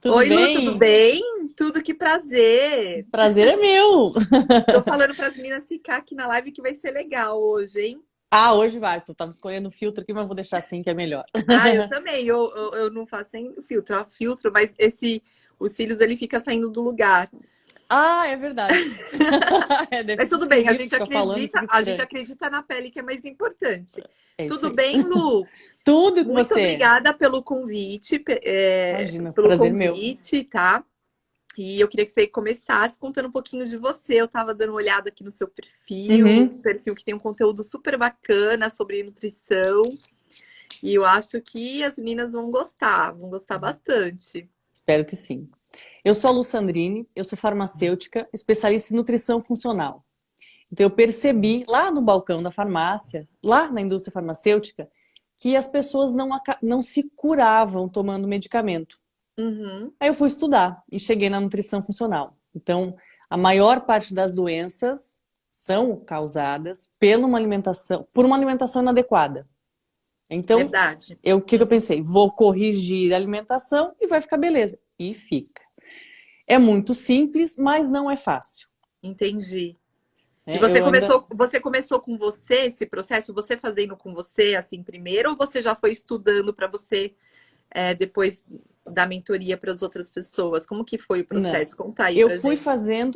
Tudo Oi, Lu, tudo bem? bem? Tudo, que prazer. Prazer é meu. Tô falando para as meninas ficar aqui na live que vai ser legal hoje, hein? Ah, hoje vai. Tu tava escolhendo o filtro aqui, mas vou deixar assim que é melhor. Ah, eu também. Eu não faço sem filtro, eu filtro, mas os cílios ele fica saindo do lugar. Ah, é verdade. É, daí Mas fica tudo bem, esquisito ficar falando, fica a gente estranho. acredita na pele que é mais importante. É isso Tudo aí. bem, Lu? Tudo com Muito você. obrigada pelo convite, Imagina, prazer meu. tá? E eu queria que você começasse contando um pouquinho de você. Eu estava dando uma olhada aqui no seu perfil, um Uhum. perfil que tem um conteúdo super bacana sobre nutrição. E eu acho que as meninas vão gostar bastante. Espero que sim. Eu sou a Lu Sandrine, eu sou farmacêutica, especialista em nutrição funcional. Então eu percebi lá no balcão da farmácia, lá na indústria farmacêutica, que as pessoas não se curavam tomando medicamento. Uhum, Aí eu fui estudar e cheguei na nutrição funcional. Então, a maior parte das doenças são causadas por uma alimentação inadequada. Então, verdade. o que eu pensei? Vou corrigir a alimentação e vai ficar beleza. E fica. É muito simples, mas não é fácil, Entendi. E né? Eu ainda você começou com você esse processo, você fazendo com você assim primeiro, ou você já foi estudando para você depois dar mentoria para as outras pessoas? Como que foi o não. processo? Conta aí pra gente.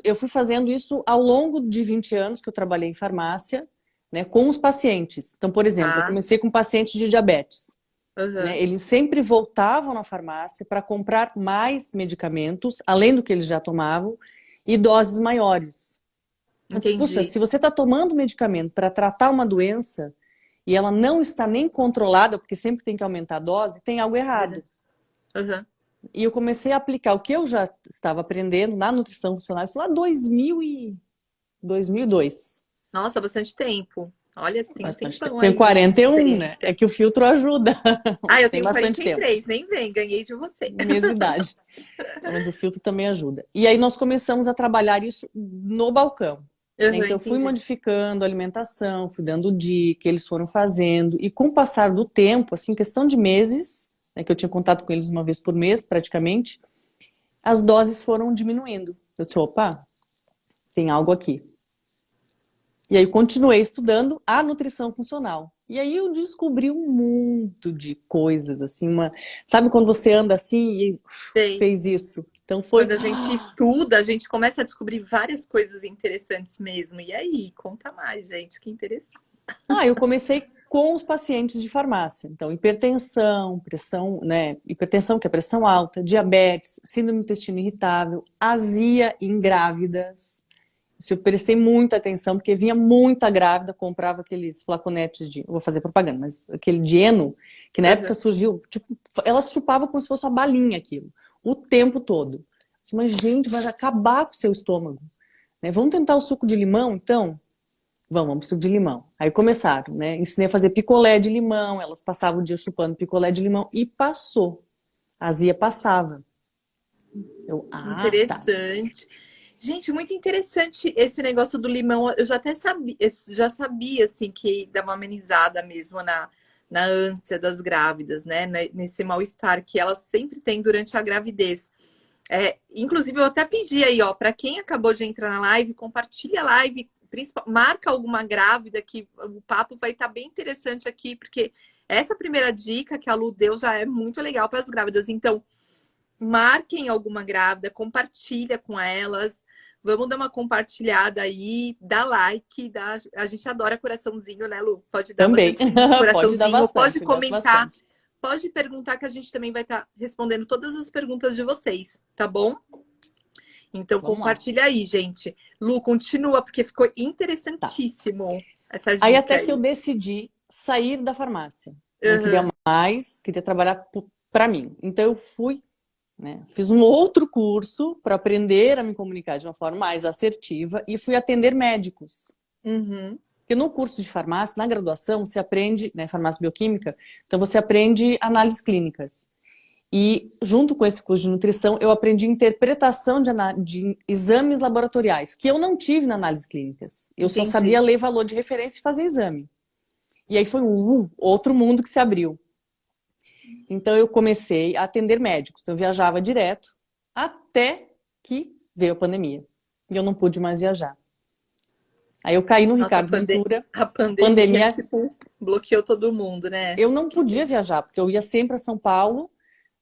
Eu fui fazendo isso ao longo de 20 anos que eu trabalhei em farmácia, né, com os pacientes. Então, por exemplo, eu Tá? comecei com pacientes de diabetes, né? Aham. Eles sempre voltavam na farmácia para comprar mais medicamentos, além do que eles já tomavam, e doses maiores. Eu disse, puxa, Entendi. se você está tomando medicamento para tratar uma doença e ela não está nem controlada, porque sempre tem que aumentar a dose, tem algo errado. Verdade. Aham. E eu comecei a aplicar o que eu já estava aprendendo na nutrição funcional, isso lá 2002. Nossa, bastante tempo. Olha, você tem um Bastante tempo. tempão Tenho aí de 41, né? É experiência. que o filtro ajuda, Ah, mas eu tem tenho bastante tempo. 43, nem vem, ganhei de você. Mesma idade. Não, mas o filtro também ajuda. E aí nós começamos a trabalhar isso no balcão, né? Aham, Então eu fui entendi. modificando a alimentação, fui dando dica, eles foram fazendo. E com o passar do tempo, assim, questão de meses, né, que eu tinha contato com eles uma vez por mês, praticamente, as doses foram diminuindo. Eu disse, opa, tem algo aqui. E aí eu continuei estudando a nutrição funcional. E aí eu descobri um mundo de coisas, assim, sabe quando você anda assim e Sei. fez isso? Então foi, Quando a gente estuda, a gente começa a descobrir várias coisas interessantes mesmo. E aí, conta mais, gente, que interessante. eu comecei com os pacientes de farmácia. Então, hipertensão, pressão, né, hipertensão, que é pressão alta, diabetes, síndrome do intestino irritável, azia em grávidas. Isso eu prestei muita atenção, porque vinha muita grávida, comprava aqueles flaconetes de, eu vou fazer propaganda, mas aquele de Eno, que na época Aham. surgiu, tipo, elas chupavam como se fosse uma balinha aquilo, o tempo todo. Mas, gente, vai acabar com o seu estômago, né? Vamos tentar o suco de limão, então? Vamos pro suco de limão. Aí começaram, né? Ensinei a fazer picolé de limão, elas passavam o dia chupando picolé de limão e passou. A azia passava. Tá. Interessante. Gente, muito interessante esse negócio do limão. Eu já até sabia, eu já sabia assim que dá uma amenizada mesmo na ânsia das grávidas, né? Nesse mal-estar que elas sempre têm durante a gravidez. Inclusive, eu até pedi aí, ó, para quem acabou de entrar na live, compartilha a live, marca alguma grávida que o papo vai estar bem interessante aqui, porque essa primeira dica que a Lu deu já é muito legal para as grávidas. Então, marquem alguma grávida, compartilha com elas. Vamos dar uma compartilhada aí, dá like, a gente adora coraçãozinho, né, Lu? Pode dar Também. bastante Pode dar coraçãozinho, pode bastante, eu gosto comentar, bastante. pode perguntar que a gente também vai estar respondendo todas as perguntas de vocês, tá bom? Então Vamos lá. compartilha aí, gente. Lu, continua, porque ficou Tá. interessantíssimo essa Aí dica até que eu aí. decidi sair da farmácia. Não queria Uhum. mais, queria trabalhar para mim. Então eu fui, né, fiz um outro curso para aprender a me comunicar de uma forma mais assertiva e fui atender médicos. Uhum. Porque no curso de farmácia, na graduação, você aprende, né, farmácia bioquímica, então você aprende análises clínicas. E junto com esse curso de nutrição, eu aprendi interpretação de exames laboratoriais, que eu não tive na análise clínicas. Eu só sabia Entendi. ler valor de referência e fazer exame. E aí foi outro mundo que se abriu. Então eu comecei a atender médicos. Então eu viajava direto até que veio a pandemia. E eu não pude mais viajar. Aí eu caí no Nossa, Ricardo Ventura, a pandemia, pandemia, tipo, bloqueou todo mundo, né? eu não podia viajar, porque eu ia sempre a São Paulo,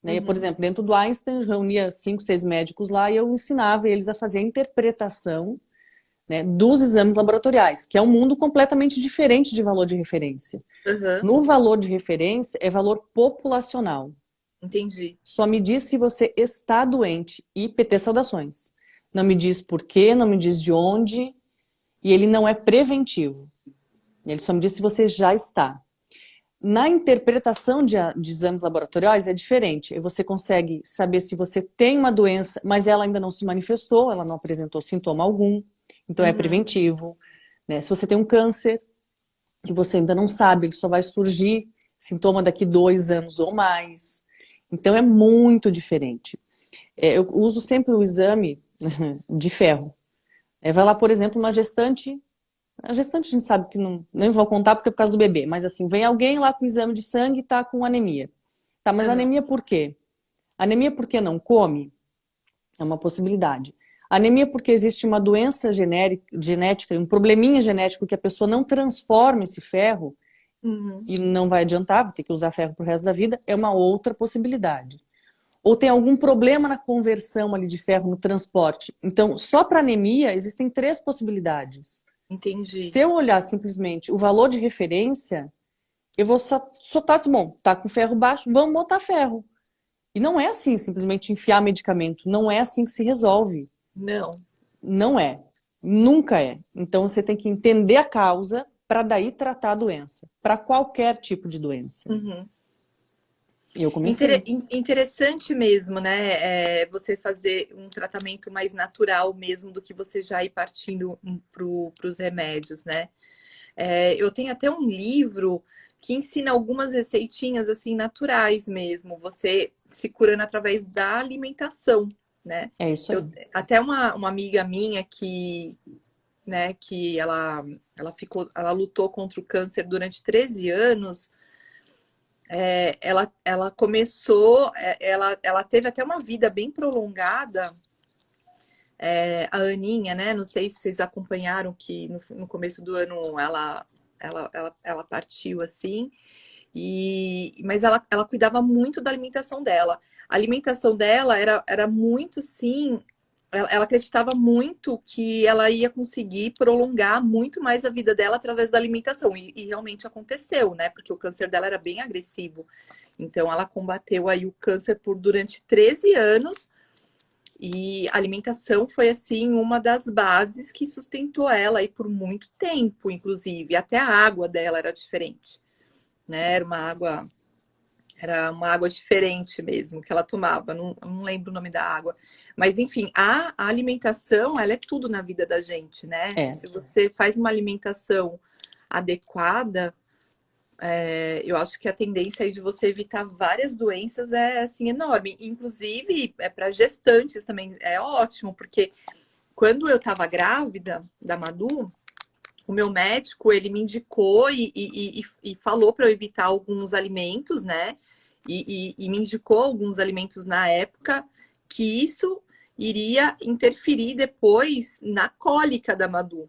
né? Por Uhum, exemplo, dentro do Einstein, eu reunia 5, 6 médicos lá e eu ensinava eles a fazer a interpretação, né, dos exames laboratoriais, que é um mundo completamente diferente de valor de referência. uhum, No valor de referência é valor populacional. entendi. Só me diz se você está doente e PT saudações. Não me diz por quê, não me diz de onde, e ele não é preventivo. Ele só me diz se você já está. Na interpretação de exames laboratoriais é diferente. Você consegue saber se você tem uma doença, mas ela ainda não se manifestou, ela não apresentou sintoma algum, então é Uhum, preventivo. Né? Se você tem um câncer que você ainda não sabe, ele só vai surgir sintoma daqui 2 anos ou mais. Então é muito diferente. Eu uso sempre o exame de ferro. Vai lá, por exemplo, uma gestante. A gestante a gente sabe que não, nem vou contar porque é por causa do bebê, mas assim, vem alguém lá com exame de sangue e tá com anemia. Tá, mas uhum, anemia por quê? Anemia porque não come? É uma possibilidade. Anemia porque existe uma doença genética, um probleminha genético que a pessoa não transforma esse ferro uhum. e não vai adiantar, vai ter que usar ferro pro resto da vida, é uma outra possibilidade. Ou tem algum problema na conversão ali de ferro no transporte. Então, só para anemia existem 3 possibilidades. Entendi. Se eu olhar simplesmente o valor de referência, eu vou só tá assim, bom, tá com ferro baixo, vamos botar ferro. E não é assim, simplesmente enfiar medicamento. Não é assim que se resolve. Não. Não é. Nunca é. Então você tem que entender a causa para daí tratar a doença. Para qualquer tipo de doença. Uhum. E eu comecei. Interessante mesmo, né? Você fazer um tratamento mais natural mesmo do que você já ir partindo para os remédios, né? Eu tenho até um livro que ensina algumas receitinhas assim naturais mesmo, você se curando através da alimentação, né? É isso aí. Até uma amiga minha que, né, que ela lutou contra o câncer durante 13 anos. Ela começou, ela teve até uma vida bem prolongada, a Aninha, né? Não sei se vocês acompanharam que no começo do ano ela partiu assim, mas ela cuidava muito da alimentação dela. A alimentação dela era muito sim. Ela acreditava muito que ela ia conseguir prolongar muito mais a vida dela através da alimentação. E realmente aconteceu, né? Porque o câncer dela era bem agressivo. Então, ela combateu aí o câncer durante 13 anos. E a alimentação foi, assim, uma das bases que sustentou ela aí por muito tempo, inclusive. Até a água dela era diferente, né? Era uma água diferente mesmo que ela tomava, não lembro o nome da água. Mas, enfim, a alimentação, ela é tudo na vida da gente, né? É. Se você faz uma alimentação adequada, eu acho que a tendência aí de você evitar várias doenças é, assim, enorme. Inclusive, para gestantes também é ótimo, porque quando eu estava grávida da Madu, o meu médico, ele me indicou e falou para eu evitar alguns alimentos, né? E me indicou alguns alimentos na época que isso iria interferir depois na cólica da Madu.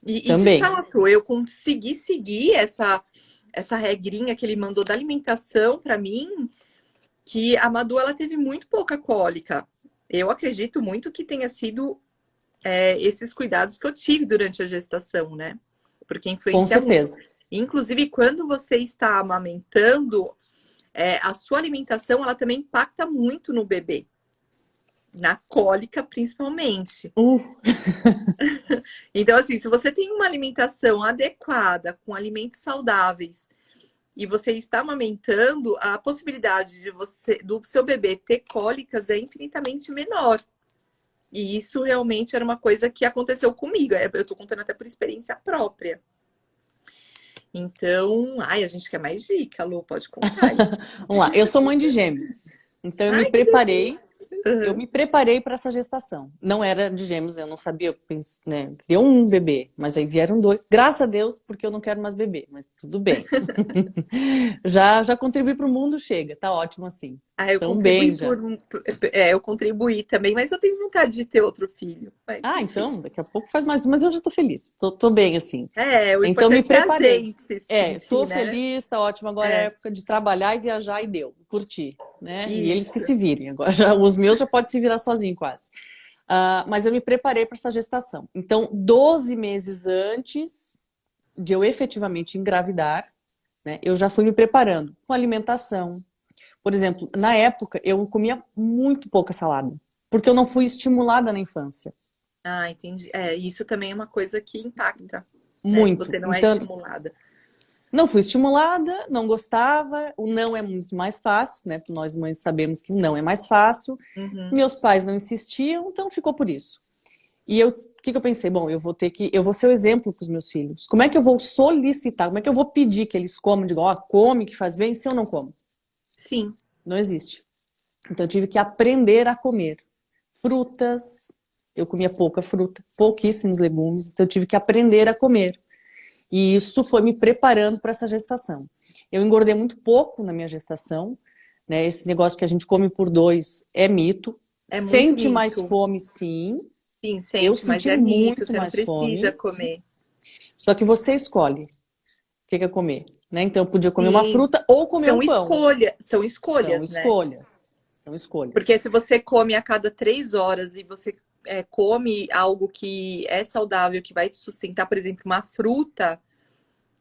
E de Também. fato, eu consegui seguir essa regrinha que ele mandou da alimentação para mim, que a Madu ela teve muito pouca cólica. Eu acredito muito que tenha sido esses cuidados que eu tive durante a gestação, né? Porque Com influencia muito. certeza. Inclusive, quando você está amamentando, a sua alimentação ela também impacta muito no bebê, na cólica principalmente. Uh, Então, assim, se você tem uma alimentação adequada, com alimentos saudáveis, e você está amamentando, a possibilidade do seu bebê ter cólicas é infinitamente menor. E isso realmente era uma coisa que aconteceu comigo. Eu estou contando até por experiência própria. Então, a gente quer mais dica, Lu, pode contar aí. Vamos lá. Eu sou mãe de gêmeos. Então Ai, que delícia! eu Uhum. me preparei para essa gestação. Não era de gêmeos, eu não sabia, eu pensei, né, queria um bebê, mas aí vieram 2. Graças a Deus, porque eu não quero mais bebê, mas tudo bem. Já contribuí para o mundo, chega, tá ótimo assim. Ah, eu Também contribuí já. eu contribuí também, mas eu tenho vontade de ter outro filho. Mas, Ah, enfim. então, daqui a pouco faz mais, mas eu já tô feliz, tô bem assim. É, o Então me importante é a preparei. gente É, sentir, tô né? feliz, tá ótimo. Agora é É, época de trabalhar e viajar e deu, curtir, né? E eles que isso. se virem. Agora os meus já podem se virar sozinho quase. Mas eu me preparei para essa gestação. Então, 12 meses antes de eu efetivamente engravidar, né, eu já fui me preparando com alimentação. Por exemplo, na época eu comia muito pouca salada, porque eu não fui estimulada na infância. Ah, entendi. É, isso também é uma coisa que impacta, né? Se Muito. você não é Então, estimulada. não fui estimulada, não gostava. O não é muito mais fácil, né? Nós mães sabemos que não é mais fácil. Uhum. Meus pais não insistiam, então ficou por isso. E o que que eu pensei? Bom, eu vou ser o exemplo para os meus filhos. Como é que eu vou solicitar? Como é que eu vou pedir que eles comam? Digo, ó, come que faz bem, se eu não como? Sim. Não existe. Então eu tive que aprender a comer frutas. Eu comia pouca fruta, pouquíssimos legumes, então eu tive que aprender a comer. E isso foi me preparando para essa gestação. Eu engordei muito pouco na minha gestação, né? Esse negócio que a gente come por dois é mito. É muito Sente mais mito. fome, sim. Sim, Eu sente, mas senti é mito. muito Você não mais precisa fome. comer. Só que você escolhe o que quer comer, né? Então eu podia comer uma Sim. fruta ou comer um pão. São São escolhas, né? escolhas. São Porque escolhas. se você come a cada 3 horas e você come algo que é saudável, que vai te sustentar, por exemplo, uma fruta,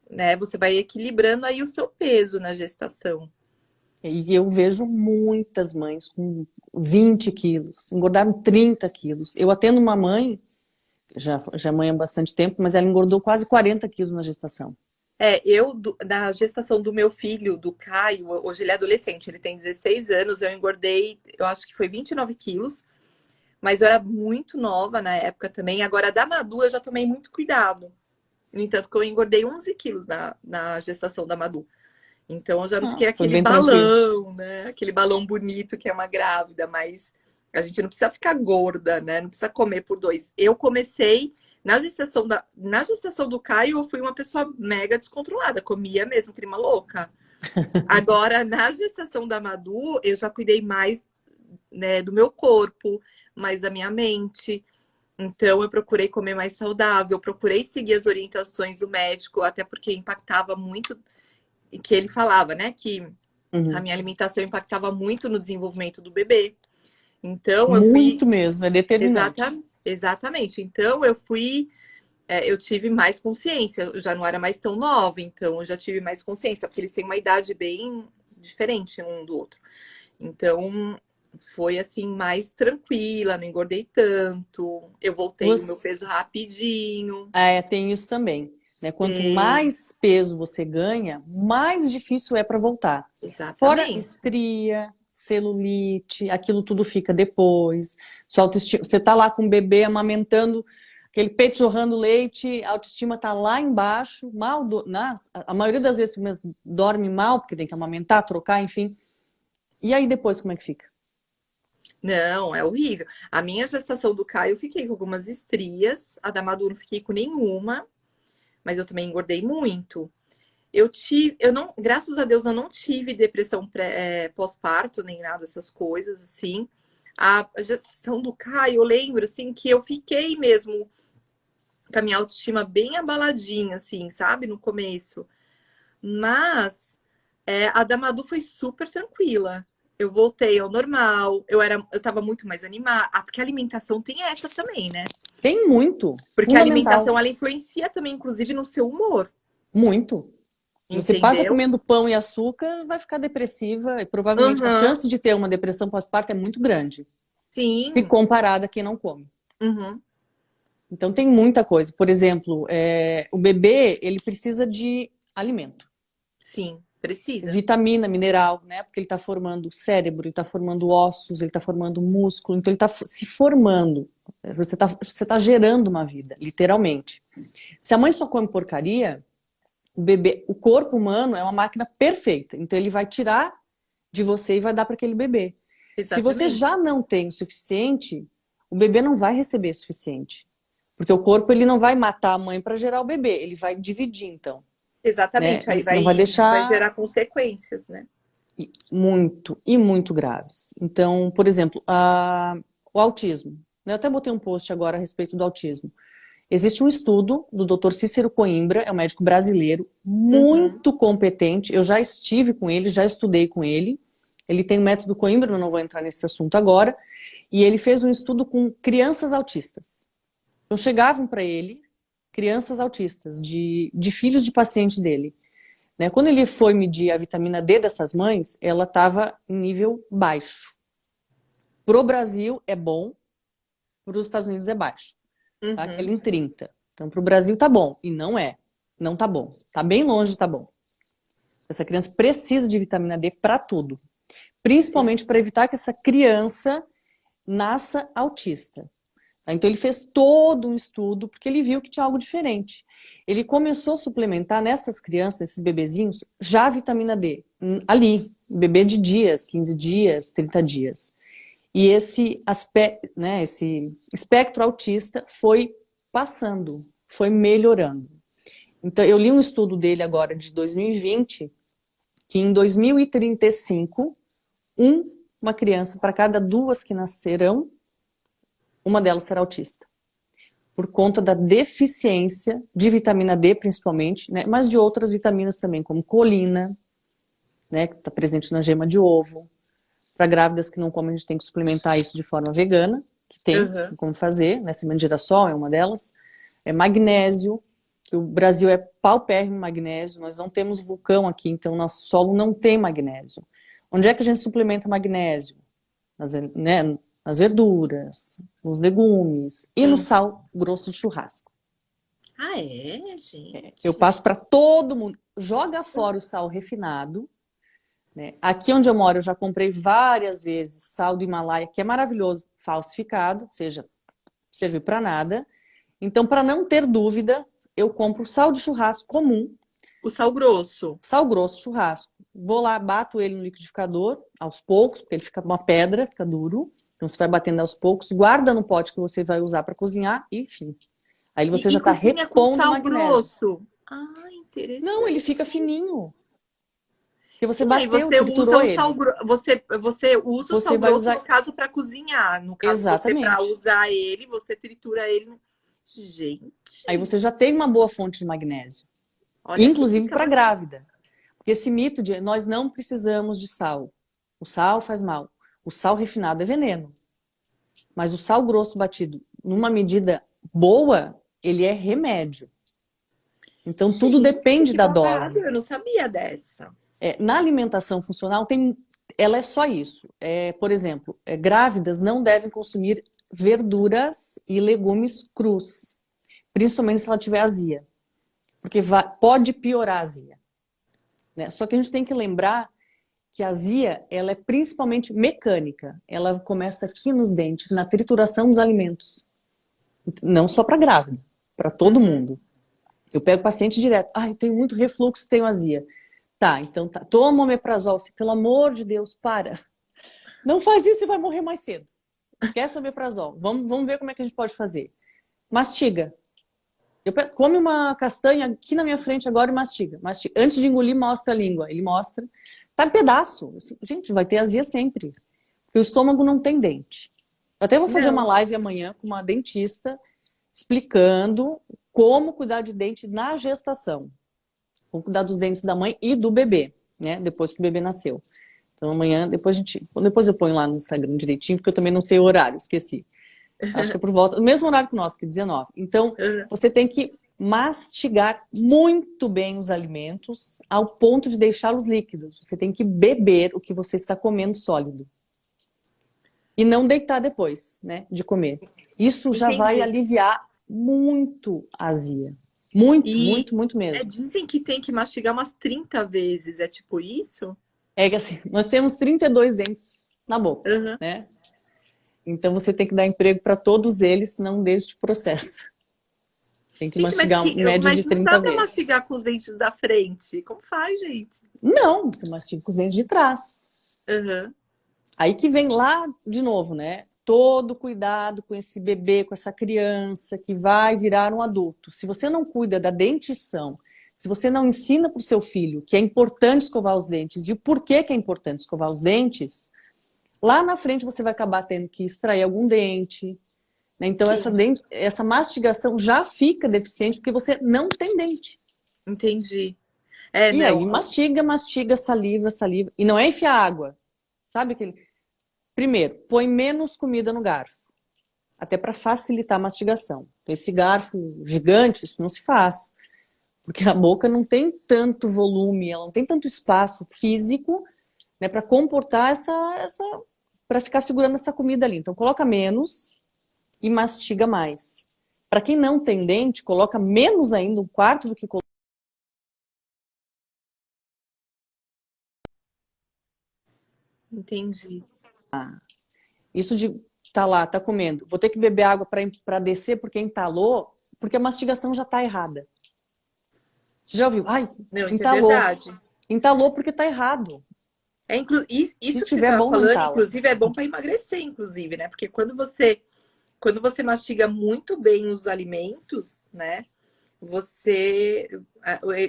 né? Você vai equilibrando aí o seu peso na gestação. E eu vejo muitas mães com 20 quilos, engordaram 30 quilos. Eu atendo uma mãe, já é mãe há bastante tempo, mas ela engordou quase 40 quilos na gestação. Na gestação do meu filho, do Caio, hoje ele é adolescente, ele tem 16 anos, eu engordei, eu acho que foi 29 quilos, mas eu era muito nova na época também. Agora, da Madu, eu já tomei muito cuidado. No entanto, que eu engordei 11 quilos na gestação da Madu. Então, eu já não fiquei Foi aquele bem tranquilo. balão, né? Aquele balão bonito que é uma grávida, mas a gente não precisa ficar gorda, né? Não precisa comer por dois. Eu comecei na gestação do Caio, eu fui uma pessoa mega descontrolada, comia mesmo, que nem uma louca. Agora, na gestação da Madu, eu já cuidei mais, né, do meu corpo, mais da minha mente. Então, eu procurei comer mais saudável, procurei seguir as orientações do médico, até porque impactava muito, que ele falava, né, que a Uhum. minha alimentação impactava muito no desenvolvimento do bebê. Então, eu fui. Muito mesmo, é determinante. Exatamente. Então, eu tive mais consciência. Eu já não era mais tão nova, então eu já tive mais consciência, porque eles têm uma idade bem diferente um do outro. Então, foi assim, mais tranquila, não engordei tanto. Eu voltei o meu Você, peso rapidinho. tem isso também, né? Quanto É, mais peso você ganha, mais difícil é para voltar. Fora exatamente. estria, celulite, aquilo tudo fica depois. Sua autoestima, você tá lá com o bebê amamentando, aquele peito jorrando leite, a autoestima tá lá embaixo, a maioria das vezes pelo menos dorme mal, porque tem que amamentar, trocar, enfim. E aí depois como é que fica? Não, é horrível. A minha gestação do Caio, eu fiquei com algumas estrias. A da Maduro, não fiquei com nenhuma, mas eu também engordei muito. Eu não, graças a Deus, eu não tive depressão pós-parto, nem nada dessas coisas, assim. A gestação do Caio, eu lembro, assim, que eu fiquei mesmo com a minha autoestima bem abaladinha, assim, sabe, no começo. Mas a da Madu foi super tranquila. Eu voltei ao normal, eu tava muito mais animada. Ah, porque a alimentação tem essa também, né? Tem muito, Porque a fundamental, alimentação, ela influencia também, inclusive, no seu humor, muito. Você passa entendeu? comendo pão e açúcar, vai ficar depressiva e provavelmente a Uhum, chance de ter uma depressão pós-parto é muito grande, se sim, comparada a quem não come. uhum, Então tem muita coisa. Por exemplo, o bebê ele precisa de alimento, sim, precisa. vitamina, mineral, né? Porque ele está formando cérebro, ele está formando ossos, ele está formando músculo, então ele está se formando. Você tá gerando uma vida, literalmente. Se a mãe só come porcaria, o corpo humano é uma máquina perfeita. Então ele vai tirar de você e vai dar para aquele bebê. Se você Exatamente. já não tem o suficiente, o bebê não vai receber o suficiente. Porque o corpo ele não vai matar a mãe para gerar o bebê, ele vai dividir então, né? Exatamente. Aí Não vai vai deixar. gerar consequências, né? Muito, e muito graves. Então, por exemplo, o autismo. Eu até botei um post agora a respeito do autismo. Existe um estudo do Dr. Cícero Coimbra, é um médico brasileiro, Uhum. muito competente. Eu já estive com ele, já estudei com ele. Ele tem o método Coimbra, eu não vou entrar nesse assunto agora. E ele fez um estudo com crianças autistas. Então chegavam para ele crianças autistas, de filhos de pacientes dele. Né? Quando ele foi medir a vitamina D dessas mães, ela estava em nível baixo. Para o Brasil é bom, para os Estados Unidos é baixo. Tá? Aquele Uhum. em 30. Então, para o Brasil tá bom. E não é. Não tá bom. Tá bem longe de tá bom. Essa criança precisa de vitamina D para tudo. Sim. Principalmente para evitar que essa criança nasça autista. Tá? Então, ele fez todo um estudo, porque ele viu que tinha algo diferente. Ele começou a suplementar nessas crianças, nesses bebezinhos, já a vitamina D. Ali. Bebê de dias, 15 dias, 30 dias. E esse aspecto, né, esse espectro autista foi passando, foi melhorando. Então, eu li um estudo dele agora de 2020, que em 2035, uma criança para cada duas que nascerão, uma delas será autista. Por conta da deficiência de vitamina D, principalmente, né, mas de outras vitaminas também, como colina, né, que está presente na gema de ovo. Para grávidas que não comem, a gente tem que suplementar isso de forma vegana, que tem Uhum. como fazer, né? Semente de girassol é uma delas. É magnésio, que o Brasil é paupérrimo em magnésio, nós não temos vulcão aqui, então nosso solo não tem magnésio. Onde é que a gente suplementa magnésio? Né, nas verduras, nos legumes e no Hum. sal grosso de churrasco. Ah, é, Eu gente? passo para todo mundo. Joga fora o sal refinado, né? Aqui onde eu moro, eu já comprei várias vezes sal do Himalaia, que é maravilhoso, falsificado, ou seja, serviu para nada. Então, para não ter dúvida, eu compro sal de churrasco comum, O sal grosso. sal grosso churrasco. Vou lá, bato ele no liquidificador, aos poucos, porque ele fica uma pedra, fica duro. Então, você vai batendo aos poucos, guarda no pote que você vai usar para cozinhar, e enfim. Aí você já E está cozinha com repondo sal magnésio. grosso. Ah, Não, ele fica interessante. fininho, porque você Sim, aí bateu, você usa triturou o sal ele. grosso. Você usa o Você sal vai grosso, no usar caso, para cozinhar. No caso, você, para exatamente. usar ele, você tritura ele. Aí Gente, você já tem uma boa fonte de magnésio, olha que inclusive dica para bacana. grávida. Porque esse mito de nós não precisamos de sal. O sal faz mal. O sal refinado é veneno. Mas o sal grosso batido, numa medida boa, ele é remédio. Então tudo Gente, depende que da babado. dose. Eu não sabia dessa. Na alimentação funcional ela é só isso. Por exemplo, grávidas não devem consumir verduras e legumes crus, principalmente se ela tiver azia, porque pode piorar a azia. Né? Só que a gente tem que lembrar que a azia, ela é principalmente mecânica. Ela começa aqui nos dentes, na trituração dos alimentos. Não só para grávida, para todo Uhum. mundo. Eu pego o paciente direto. Ah, eu tenho muito refluxo, tenho azia. Tá, então tá. Toma omeprazol. Pelo amor de Deus, para. Não faz isso e vai morrer mais cedo. Esquece o omeprazol. Vamos ver como é que a gente pode fazer. Mastiga. Come uma castanha aqui na minha frente agora e mastiga. Mastiga. Antes de engolir, mostra a língua. Ele mostra. Tá em pedaço. Gente, vai ter azia sempre. Porque o estômago não tem dente. Eu até vou fazer uma Não. live amanhã com uma dentista explicando como cuidar de dente na gestação. Como cuidar dos dentes da mãe e do bebê, né? Depois que o bebê nasceu. Então amanhã, depois eu ponho lá no Instagram direitinho, porque eu também não sei o horário, esqueci. Acho que é por volta, do mesmo horário que o nosso, que é 19. Então, Uhum. você tem que mastigar muito bem os alimentos ao ponto de deixá-los líquidos. Você tem que beber o que você está comendo sólido. E não deitar depois, né, de comer. Isso já vai Entendi. aliviar muito a azia. Muito, E muito, muito mesmo. dizem que tem que mastigar umas 30 vezes. É tipo isso? É que assim, nós temos 32 dentes na boca, Uhum. né? Então você tem que dar emprego para todos eles, não deste processo. Tem que Gente, mastigar um média de mas não dá 30 para vezes. mastigar com os dentes da frente. Como faz, gente? Não, você mastiga com os dentes de trás. Uhum. Aí que vem lá de novo, né? Todo cuidado com esse bebê, com essa criança que vai virar um adulto. Se você não cuida da dentição, Se você não ensina para o seu filho que é importante escovar os dentes e o porquê que é importante escovar os dentes, lá na frente você vai acabar tendo que extrair algum dente, né? Então Sim, essa mastigação já fica deficiente porque você não tem dente. entendi. É, E aí não. mastiga, mastiga, saliva, saliva. E não é enfiar água. Sabe aquele... Primeiro, põe menos comida no garfo. Até para facilitar a mastigação. Então, esse garfo gigante, isso não se faz. Porque a boca não tem tanto volume, ela não tem tanto espaço físico, né, para comportar para ficar segurando essa comida ali. Então coloca menos e mastiga mais. Para quem não tem dente, coloca menos ainda, um quarto do que coloca. Entendi. Isso de tá lá, tá comendo. Vou ter que beber água para descer porque entalou, porque a mastigação já tá errada. Você já ouviu? Ai, Não, isso é entalou. verdade. Entalou porque tá errado. Se Isso que você tiver estava bom, não falando, entala. inclusive, é bom para emagrecer, inclusive, né? Porque quando você mastiga muito bem os alimentos, né? Você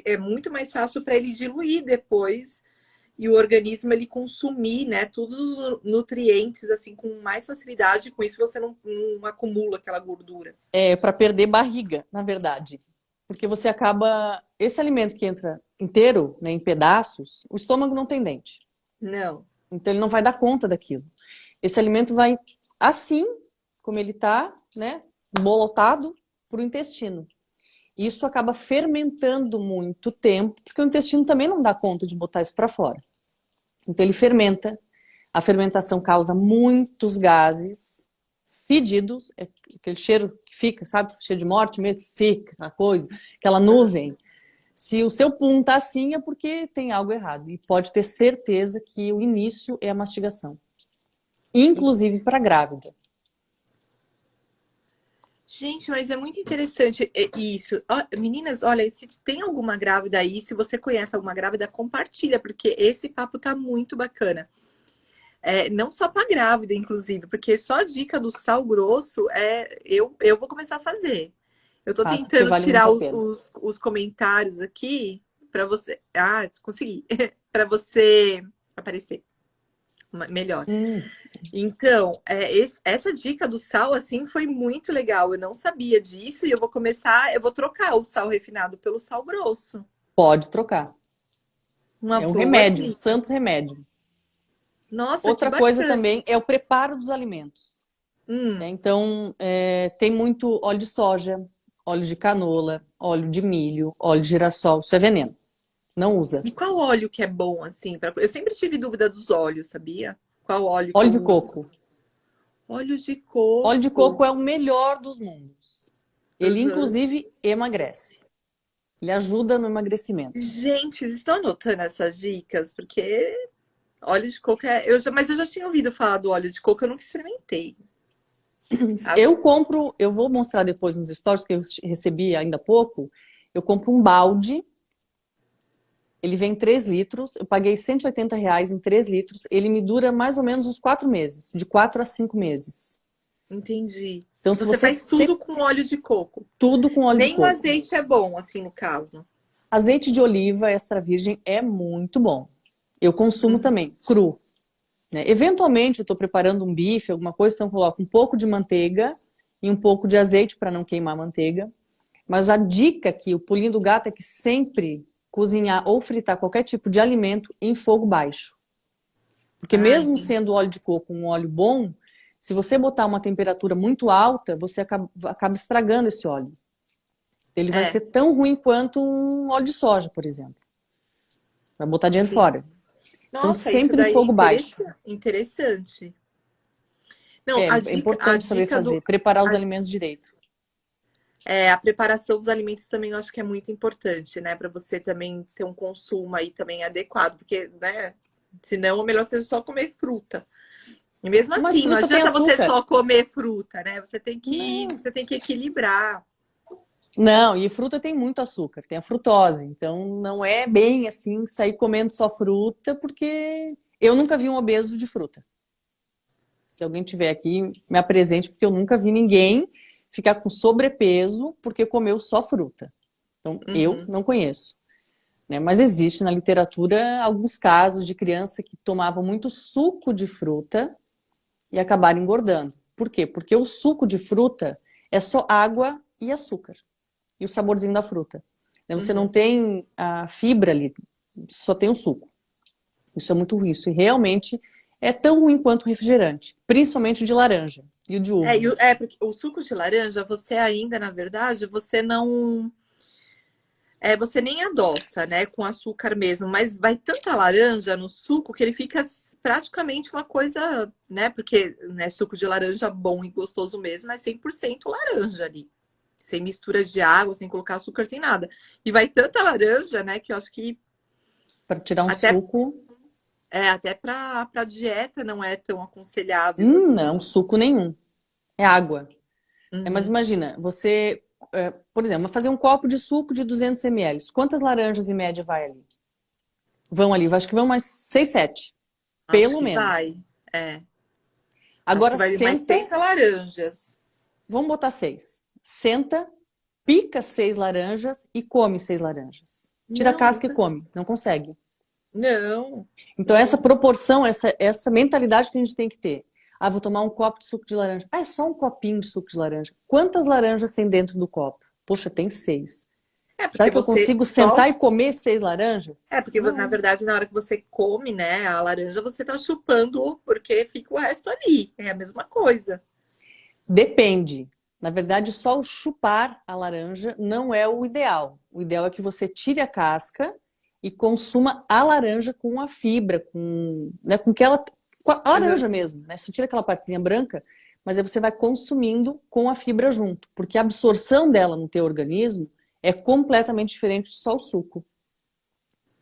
é muito mais fácil para ele diluir depois e o organismo ele consumir, né? Todos os nutrientes assim com mais facilidade. Com isso você não acumula aquela gordura. É para perder barriga, na verdade. Porque você acaba. Esse alimento que entra inteiro, né, em pedaços, o estômago não tem dente. Não. Então ele não vai dar conta daquilo. Esse alimento vai assim, como ele está, né, bolotado para o intestino. Isso acaba fermentando muito tempo, porque o intestino também não dá conta de botar isso para fora. Então ele fermenta, a fermentação causa muitos gases fedidos, é aquele cheiro que fica, sabe? Cheiro de morte mesmo, fica, aquela coisa, aquela nuvem. Se o seu pum tá assim, é porque tem algo errado. E pode ter certeza que o início é a mastigação. Inclusive para grávida. Gente, mas é muito interessante isso. Ó, meninas, olha, se tem alguma grávida aí, se você conhece alguma grávida, compartilha, porque esse papo tá muito bacana. Não só para grávida, inclusive, porque só a dica do sal grosso eu vou começar a fazer. Eu tô Faça, porque tentando vale muito tirar a os, pena. os, os comentários aqui para você. Ah, consegui. Para você aparecer melhor. Hum, Então, essa dica do sal, assim, foi muito legal. Eu não sabia disso e eu vou trocar o sal refinado pelo sal grosso. pode trocar. Uma É um boa remédio, um dica. santo remédio. Nossa, que Outra coisa bacana. também é o preparo dos alimentos. Hum. Então, tem muito óleo de soja, óleo de canola, óleo de milho, óleo de girassol. Isso é veneno. Não usa. E qual óleo que é bom, assim? Eu sempre tive dúvida dos óleos, sabia? Qual óleo que Óleo eu de uso? coco. Óleo de Óleo de coco. coco é o melhor dos mundos. Ele, Uhum. inclusive, emagrece. Ele ajuda no emagrecimento. Gente, vocês estão anotando essas dicas? Porque óleo de coco mas eu já tinha ouvido falar do óleo de coco, eu nunca experimentei. Acho. Eu vou mostrar depois nos stories que eu recebi ainda há pouco. Eu compro um balde, ele vem 3 litros, eu paguei R$ 180 em 3 litros, ele me dura mais ou menos uns 4 meses, de 4 a 5 meses. Entendi. Então, E se você você faz tudo com óleo de coco. tudo com óleo de Nem o coco. azeite é bom, assim, no caso. Azeite de oliva extra virgem é muito bom. Eu consumo Uhum. também, cru. Né? Eventualmente, eu estou preparando um bife, alguma coisa, então eu coloco um pouco de manteiga e um pouco de azeite para não queimar a manteiga. Mas a dica aqui, o pulinho do gato, é que sempre cozinhar ou fritar qualquer tipo de alimento em fogo baixo. Porque Ah, mesmo entendi. sendo óleo de coco um óleo bom, se você botar uma temperatura muito alta, você acaba estragando esse óleo. Ele vai É, ser tão ruim quanto um óleo de soja, por exemplo. Vai botar dinheiro entendi. fora. Então, Nossa, isso sempre em daí é fogo baixo. interessante. Não, É a importante saber dica fazer, preparar os alimentos direito. a preparação dos alimentos também eu acho que é muito importante, né? Para você também ter um consumo aí também adequado, porque, né? Senão é melhor você só comer fruta. E mesmo Mas assim, não fruta tem adianta você açúcar. só comer fruta, né? Não. Você tem que equilibrar. Não, e fruta tem muito açúcar, tem a frutose. Então, não é bem assim sair comendo só fruta, porque eu nunca vi um obeso de fruta. Se alguém tiver aqui, me apresente, porque eu nunca vi ninguém ficar com sobrepeso porque comeu só fruta. Então, eu Uhum. não conheço. né? Mas existe na literatura alguns casos de criança que tomavam muito suco de fruta e acabaram engordando. Por quê? Porque o suco de fruta é só água e açúcar. E o saborzinho da fruta. Você não Uhum. tem a fibra ali, só tem o suco. Isso é muito ruim. Isso realmente é tão ruim quanto o refrigerante. Principalmente o de laranja e o de uva. Porque o suco de laranja, você ainda, na verdade, você não. Você nem adoça, né, com açúcar mesmo, mas vai tanta laranja no suco que ele fica praticamente uma coisa, né, porque né, suco de laranja bom e gostoso mesmo é 100% laranja ali. Sem mistura de água, sem colocar açúcar, sem nada. E vai tanta laranja, né, que eu acho que Para tirar um até, suco, até para dieta não é tão aconselhável assim. não, suco nenhum. É água. Mas Uhum. imagina, você, por exemplo, fazer um copo de suco de 200 ml. Quantas laranjas em média vai ali? Vão ali, acho que vão mais 6, 7. Acho Pelo que menos. vai. É. Acho que Agora vai mais senta, 6 laranjas. vamos botar 6. Senta, pica 6 laranjas e come 6 laranjas. Tira a Não, casca e come. Não consegue. não, Então, não essa consigo. proporção, essa mentalidade que a gente tem que ter. Ah, vou tomar um copo de suco de laranja. Ah, é só um copinho de suco de laranja. Quantas laranjas tem dentro do copo? Poxa, tem 6. Porque Será que eu você consigo só. sentar e comer 6 laranjas? Porque na Não. verdade, na hora que você come, né, a laranja, você tá chupando porque fica o resto ali. É a mesma coisa. Depende. Na verdade, só o chupar a laranja não é o ideal. O ideal é que você tire a casca e consuma a laranja com a fibra, né, com a Uhum. laranja mesmo, né? Você tira aquela partezinha branca, mas aí você vai consumindo com a fibra junto, porque a absorção dela no teu organismo é completamente diferente de só o suco.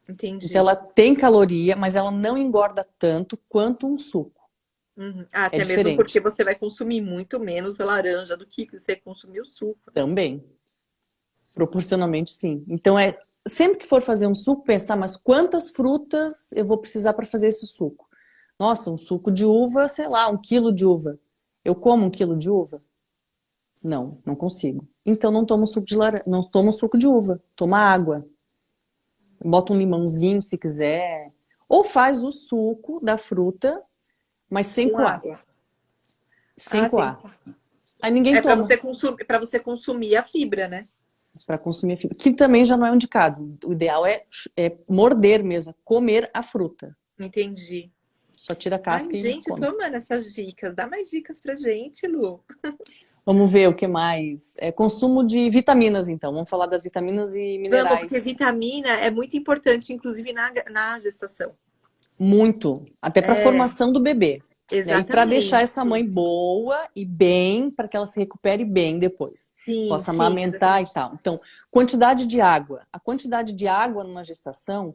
Então Entendi. ela tem caloria, mas ela não engorda tanto quanto um suco. Uhum. É Até mesmo porque diferente. você vai consumir muito menos laranja do que você consumiu suco, né? Também. Proporcionalmente, sim. Então, sempre que for fazer um suco, pensa, tá, mas quantas frutas eu vou precisar para fazer esse suco? Nossa, um suco de uva, sei lá, 1 quilo de uva. Eu como 1 quilo de uva? Não, não consigo. Então, não tomo suco de laranja, não tomo suco de uva. Toma água. Bota um limãozinho se quiser. Ou faz o suco da fruta, mas sem Com coar. água. Sem Ah, sim. coar. Aí ninguém É toma para você consumir a fibra, né? para consumir a fibra. Que também já não é indicado. O ideal é morder mesmo, é comer a fruta. Entendi. Só tira a Ai, casca e gente, tô come. amando essas dicas. Dá mais dicas pra gente, Lu. Vamos ver o que mais. Consumo de vitaminas, então. Vamos falar das vitaminas e Vamos, porque minerais. vitamina é muito importante, inclusive na gestação. Muito. Até para a É, formação do bebê. Né? E para deixar essa exatamente. mãe boa e bem, para que ela se recupere bem depois. Sim, Possa sim, amamentar e exatamente. tal. Então, quantidade de água. A quantidade de água numa gestação,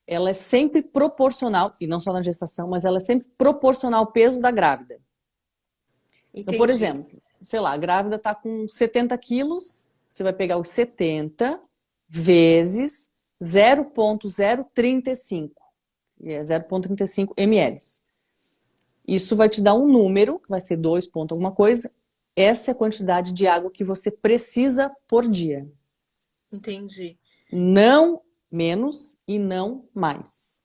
ela é sempre proporcional, e não só na gestação, mas ela é sempre proporcional ao peso da grávida. Então, por Entendi. exemplo, sei lá, a grávida está com 70 quilos, você vai pegar os 70 vezes 0,035, e é 0,35 ml. Isso vai te dar um número, que vai ser 2 ponto alguma coisa. Essa é a quantidade de água que você precisa por dia. Entendi. Não menos e não mais.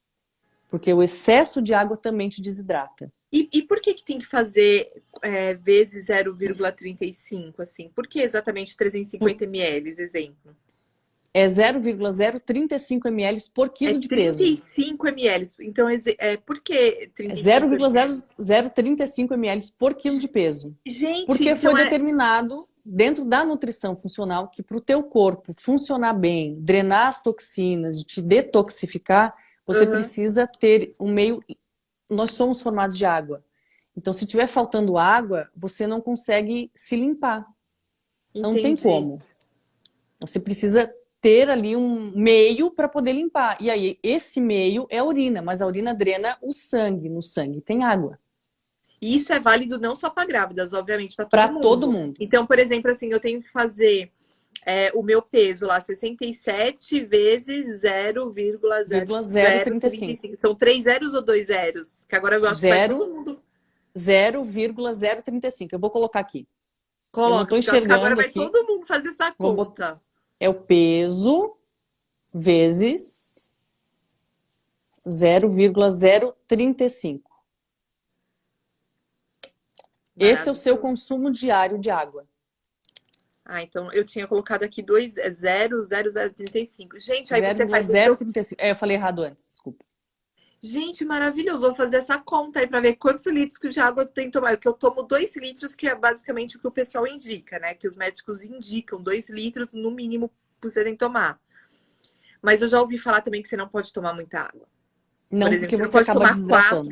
Porque o excesso de água também te desidrata. E por que tem que fazer vezes 0,35, assim? Por que exatamente 350 ml, exemplo? É 0,035 ml por É quilo de peso. 35 ml. Então, por que É 35 ml? 0,035 ml por quilo de peso. Gente, Porque foi então é. determinado dentro da nutrição funcional que para o teu corpo funcionar bem, drenar as toxinas, te detoxificar, você Aham, precisa ter um meio. Nós somos formados de água. Então, se tiver faltando água, você não consegue se limpar. Não tem entendi. como. Você precisa ter ali um meio para poder limpar. E aí, esse meio é a urina, mas a urina drena o sangue. No sangue tem água. E isso é válido não só para grávidas, obviamente, para Para todo todo mundo. mundo. Então, por exemplo, assim, eu tenho que fazer o meu peso lá, 67 vezes 0,035. 0,035. São 3 zeros ou 2 zeros? Que agora eu acho que vai todo mundo. 0,035. Eu vou colocar aqui. Eu não Coloca, estou porque eu acho que agora enxergando vai aqui. todo mundo fazer essa Vou botar. conta. É o peso vezes 0,035. Esse é o seu Maravilhoso. consumo diário de água. Ah, então eu tinha colocado aqui 0,0035. Gente, aí você faz o seu. 0,035. É, eu falei errado antes, desculpa. Gente, maravilhoso. Vou fazer essa conta aí para ver quantos litros de água eu tenho que tomar. Porque eu tomo 2 litros, que é basicamente o que o pessoal indica, né? Que os médicos indicam 2 litros no mínimo que você tem que tomar. Mas eu já ouvi falar também que você não pode tomar muita água. Por Não, exemplo, porque você não você pode acaba tomar desidratando.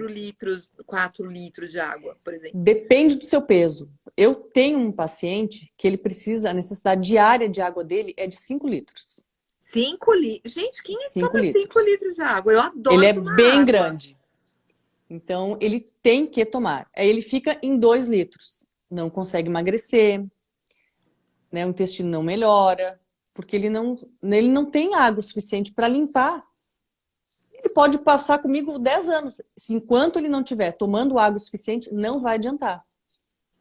4 litros de água, por exemplo. Depende do seu peso. Eu tenho um paciente que ele precisa, a necessidade diária de água dele é de 5 litros. 5 litros. Gente, quem é que 5 toma 5 litros. litros de água? Eu Ele adoro é tomar bem água. grande. Então, ele tem que tomar. Aí ele fica em 2 litros. Não consegue emagrecer, né? O intestino não melhora, porque ele não tem água suficiente para limpar. Ele pode passar comigo 10 anos. Enquanto ele não estiver tomando água suficiente, não vai adiantar.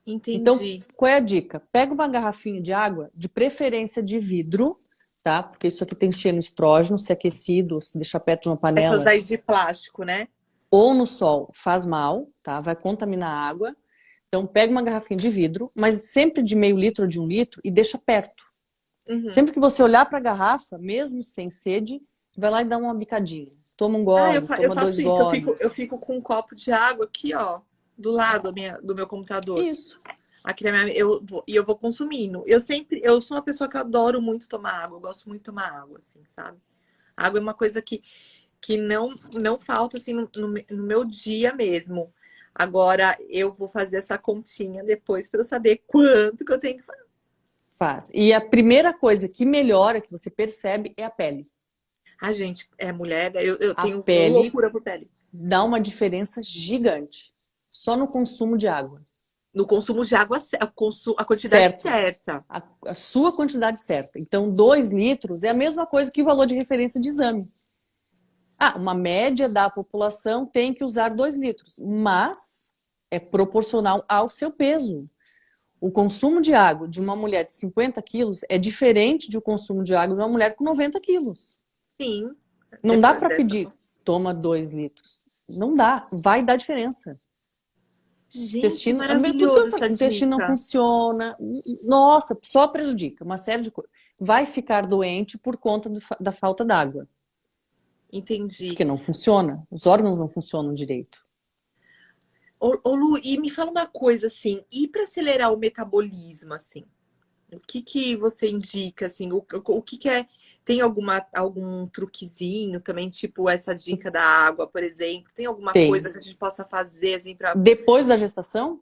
Então, Entendi. qual é a dica? Pega uma garrafinha de água, de preferência de vidro, tá? Porque isso aqui tem cheio no estrógeno, se aquecido, se deixar perto de uma Essas panela aí de plástico, né? ou no sol, faz mal, tá? Vai contaminar a água. Então, pega uma garrafinha de vidro, mas sempre de meio litro ou de 1 litro e deixa perto. Uhum. Sempre que você olhar para a garrafa, mesmo sem sede, vai lá e dá uma bicadinha. Toma um Ah, gole, eu toma 2 faço isso. Eu goles. fico com um copo de água aqui, ó, do lado do meu computador. Isso. Aqui na minha, eu vou consumindo. Eu sou uma pessoa que adoro muito tomar água. Eu gosto muito de tomar água, assim, sabe? Água é uma coisa que não falta, assim, no meu dia mesmo. Agora, eu vou fazer essa continha depois para eu saber quanto que eu tenho que fazer. Faz. E a primeira coisa que melhora, que você percebe, é a pele. Ah, gente, é mulher, eu A tenho pele loucura por pele. dá uma diferença gigante. Só no consumo de água. No consumo de água, a quantidade Certo. certa. A sua quantidade certa. Então, 2 litros é a mesma coisa que o valor de referência de exame. Ah, uma média da população tem que usar 2 litros, mas é proporcional ao seu peso. O consumo de água de uma mulher de 50 quilos é diferente do consumo de água de uma mulher com 90 quilos. Sim. Não dá para pedir, toma 2 litros. Não dá, vai dar diferença. Gente, Intestino, tudo que maravilhoso eu falei, essa intestino não dica. funciona. Nossa, só prejudica uma série de coisas. Vai ficar doente por conta da falta d'água, Entendi. porque não funciona. Os órgãos não funcionam direito. Ô, Lu, e me fala uma coisa assim, e para acelerar o metabolismo, assim, o que você indica, assim, o que é, tem algum truquezinho também, tipo essa dica da água, por exemplo, tem alguma coisa Tem. que a gente possa fazer, assim, para Depois da gestação,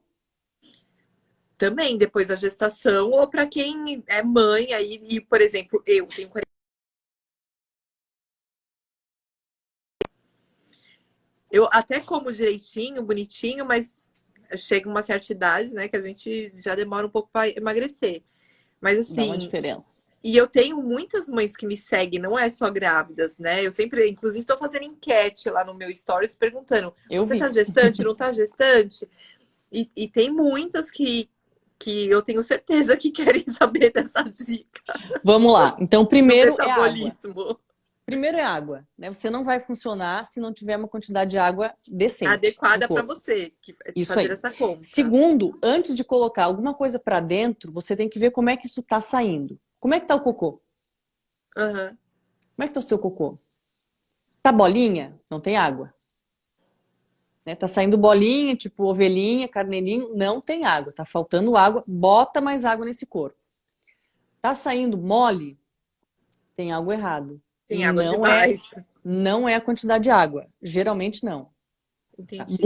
também depois da gestação, ou para quem é mãe aí, e, por exemplo, eu tenho 40. Eu até como direitinho, bonitinho, mas chega uma certa idade, né, que a gente já demora um pouco para emagrecer. Mas dá uma assim, diferença. e eu tenho muitas mães que me seguem, não é só grávidas, né? Eu sempre, inclusive, estou fazendo enquete lá no meu stories perguntando: Eu você tá vi. gestante, não tá gestante? E tem muitas que eu tenho certeza que querem saber dessa dica Vamos lá. Então, do primeiro é água. metabolismo. Primeiro é água, né? Você não vai funcionar se não tiver uma quantidade de água decente no Adequada para corpo. você, que Isso fazer aí. essa conta. Segundo, antes de colocar alguma coisa para dentro, você tem que ver como é que isso está saindo. Como é que tá o cocô? Aham. Como é que tá o seu cocô? Tá bolinha? Não tem água. Né? Tá saindo bolinha, tipo ovelhinha, carneirinho, não tem água. Tá faltando água, bota mais água nesse corpo. Tá saindo mole? Tem algo errado. Tem E água demais. não é a quantidade de água. Geralmente não. Tá? Entendi.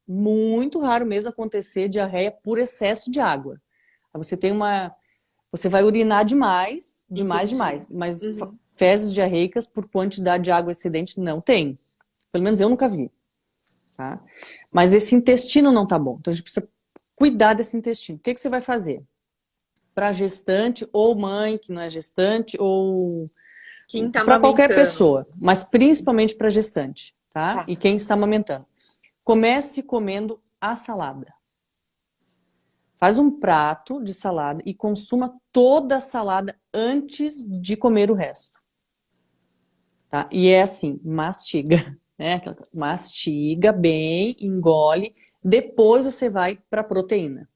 Muito raro mesmo acontecer diarreia por excesso de água. Aí você vai urinar demais, Entendi. demais. Mas Uhum. fezes diarreicas por quantidade de água excedente não tem. Pelo menos eu nunca vi. Tá? Mas esse intestino não tá bom. Então a gente precisa cuidar desse intestino. O que você vai fazer? Para gestante ou mãe que não é gestante ou Quem tá para qualquer amamentando? pessoa, mas principalmente para gestante, tá? Tá. E quem está amamentando. Comece comendo a salada. Faz um prato de salada e consuma toda a salada antes de comer o resto. tá? E é assim, mastiga, né? Mastiga bem, engole, depois você vai para proteína.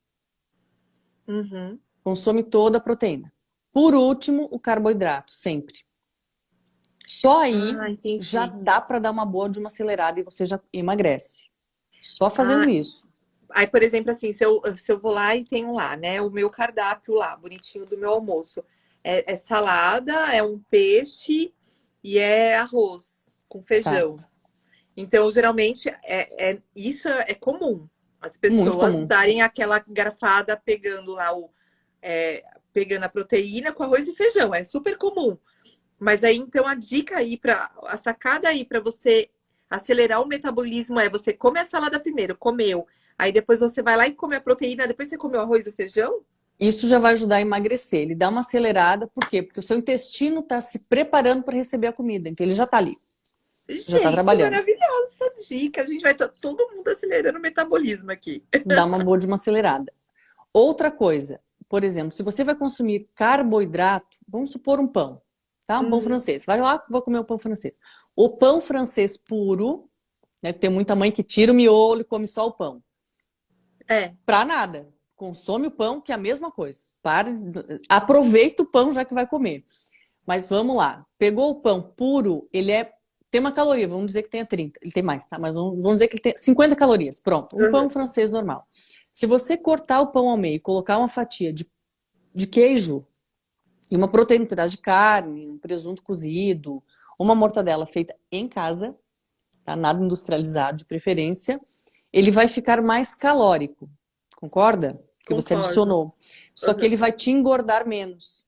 Uhum. Consome toda a proteína. Por último, o carboidrato, sempre. Só aí Ah, já entendi. dá para dar uma boa de uma acelerada e você já emagrece. Só fazendo Ah, isso. aí, por exemplo, assim, se eu vou lá e tenho lá, né, o meu cardápio lá, bonitinho do meu almoço. É salada, é um peixe e é arroz com Tá? feijão. Então, geralmente, isso é comum. As Muito pessoas comum. darem aquela garfada pegando lá pegando a proteína com arroz e feijão. É super comum. Mas aí, então, a sacada aí para você acelerar o metabolismo é você come a salada primeiro, comeu. Aí depois você vai lá e come a proteína, depois você come o arroz e o feijão? Isso já vai ajudar a emagrecer. Ele dá uma acelerada, por quê? Porque o seu intestino está se preparando para receber a comida. Então ele já está ali, já está Gente, trabalhando. maravilhosa essa dica. A gente vai estar todo mundo acelerando o metabolismo aqui. Dá uma boa de uma acelerada. Outra coisa, por exemplo, se você vai consumir carboidrato, vamos supor um pão, tá? Um pão Uhum. francês. Vai lá, vou comer o pão francês. O pão francês puro, né? Tem muita mãe que tira o miolo e come só o pão. É, Pra nada. Consome o pão, que é a mesma coisa. Aproveita o pão já que vai comer. Mas vamos lá. Pegou o pão puro, tem uma caloria, vamos dizer que tenha 30. Ele tem mais, tá? Mas vamos dizer que ele tem 50 calorias. Pronto, um pão uhum. francês normal. Se você cortar o pão ao meio e colocar uma fatia de queijo e uma proteína, um pedaço de carne, um presunto cozido, uma mortadela feita em casa, tá? Nada industrializado de preferência, ele vai ficar mais calórico. Concorda? Que você Concordo. adicionou. Só que ele Uhum. vai te engordar menos.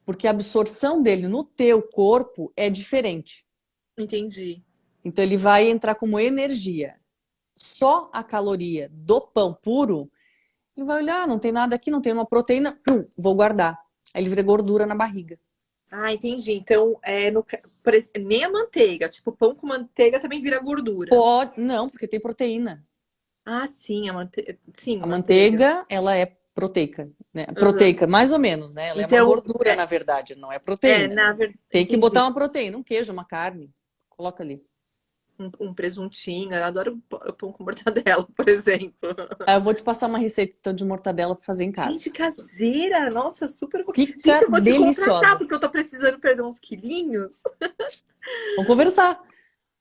Porque a absorção dele no teu corpo é diferente. Entendi. Então ele vai entrar como energia. Só a caloria do pão puro, ele vai olhar, não tem nada aqui, não tem uma proteína, vou guardar. Aí ele vira gordura na barriga. Ah, entendi. Então, nem a manteiga, tipo, pão com manteiga também vira gordura. Pode, não, porque tem proteína. Ah, sim, sim, A manteiga. manteiga, ela é proteica, né? Uhum. Proteica, mais ou menos, né? Ela é uma Então, gordura, na verdade, não é proteína. na verdade, Tem que botar entendi. uma proteína, um queijo, uma carne. Coloca ali. Um presuntinho, eu adoro pão com mortadela, por exemplo. Aí eu vou te passar uma receita então, de mortadela para fazer em Gente, casa. caseira, nossa, super. Gente, Fica eu vou te contratar, deliciosa. porque eu tô precisando perder uns quilinhos. Vamos conversar.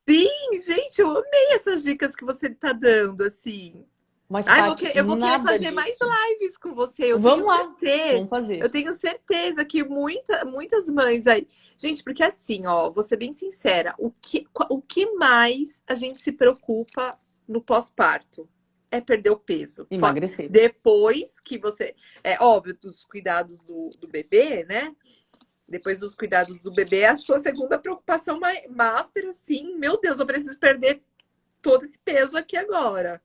Sim, gente, eu amei essas dicas que você tá dando, assim. Mas, Ai, Paty, eu vou querer nada fazer mais disso. lives com você. Eu tenho Vamos lá, certeza. vamos Eu fazer. tenho certeza que muitas mães aí. Gente, porque assim, ó, vou ser bem sincera, o que mais a gente se preocupa no pós-parto é perder o peso. Emagrecer. Depois que você. É óbvio, dos cuidados do bebê, né? Depois dos cuidados do bebê, é a sua segunda preocupação master, assim, meu Deus, eu preciso perder todo esse peso aqui agora,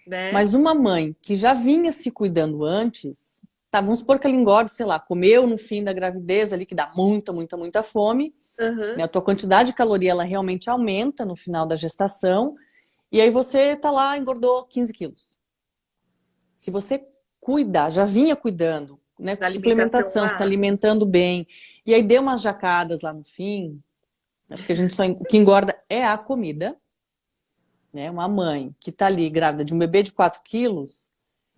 né? Mas uma mãe que já vinha se cuidando antes, tá, vamos supor que ela engorde, sei lá, comeu no fim da gravidez ali, que dá muita, muita, muita fome, né? Aham. A tua quantidade de caloria, ela realmente aumenta no final da gestação, e aí você tá lá, engordou 15 quilos. Se você cuidar, já vinha cuidando, né, com Da alimentação suplementação, se lá. alimentando bem, e aí deu umas jacadas lá no fim, né, porque a gente o que engorda é a comida, né? Uma mãe que tá ali grávida de um bebê de 4 quilos,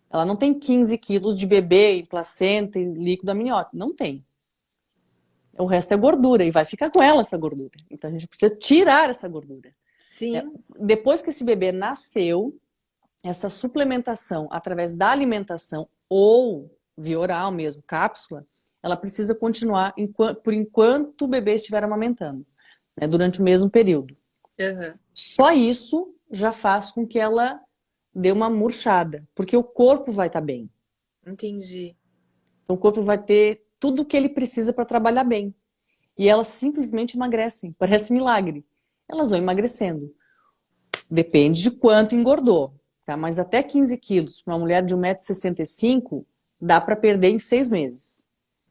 ela não tem 15 quilos de bebê em placenta e líquido amniótico, não tem. O resto é gordura e vai ficar com ela essa gordura. Então a gente precisa tirar essa gordura, né? Sim. Depois que esse bebê nasceu, essa suplementação através da alimentação ou via oral mesmo, cápsula, ela precisa continuar por enquanto o bebê estiver amamentando, né, durante o mesmo período. Aham. Só isso já faz com que ela dê uma murchada, porque o corpo vai estar bem. Entendi. Então o corpo vai ter tudo o que ele precisa para trabalhar bem. E elas simplesmente emagrecem, parece milagre. Elas vão emagrecendo. Depende de quanto engordou, tá? Mas até 15 quilos para uma mulher de 1,65 m dá para perder em 6 meses.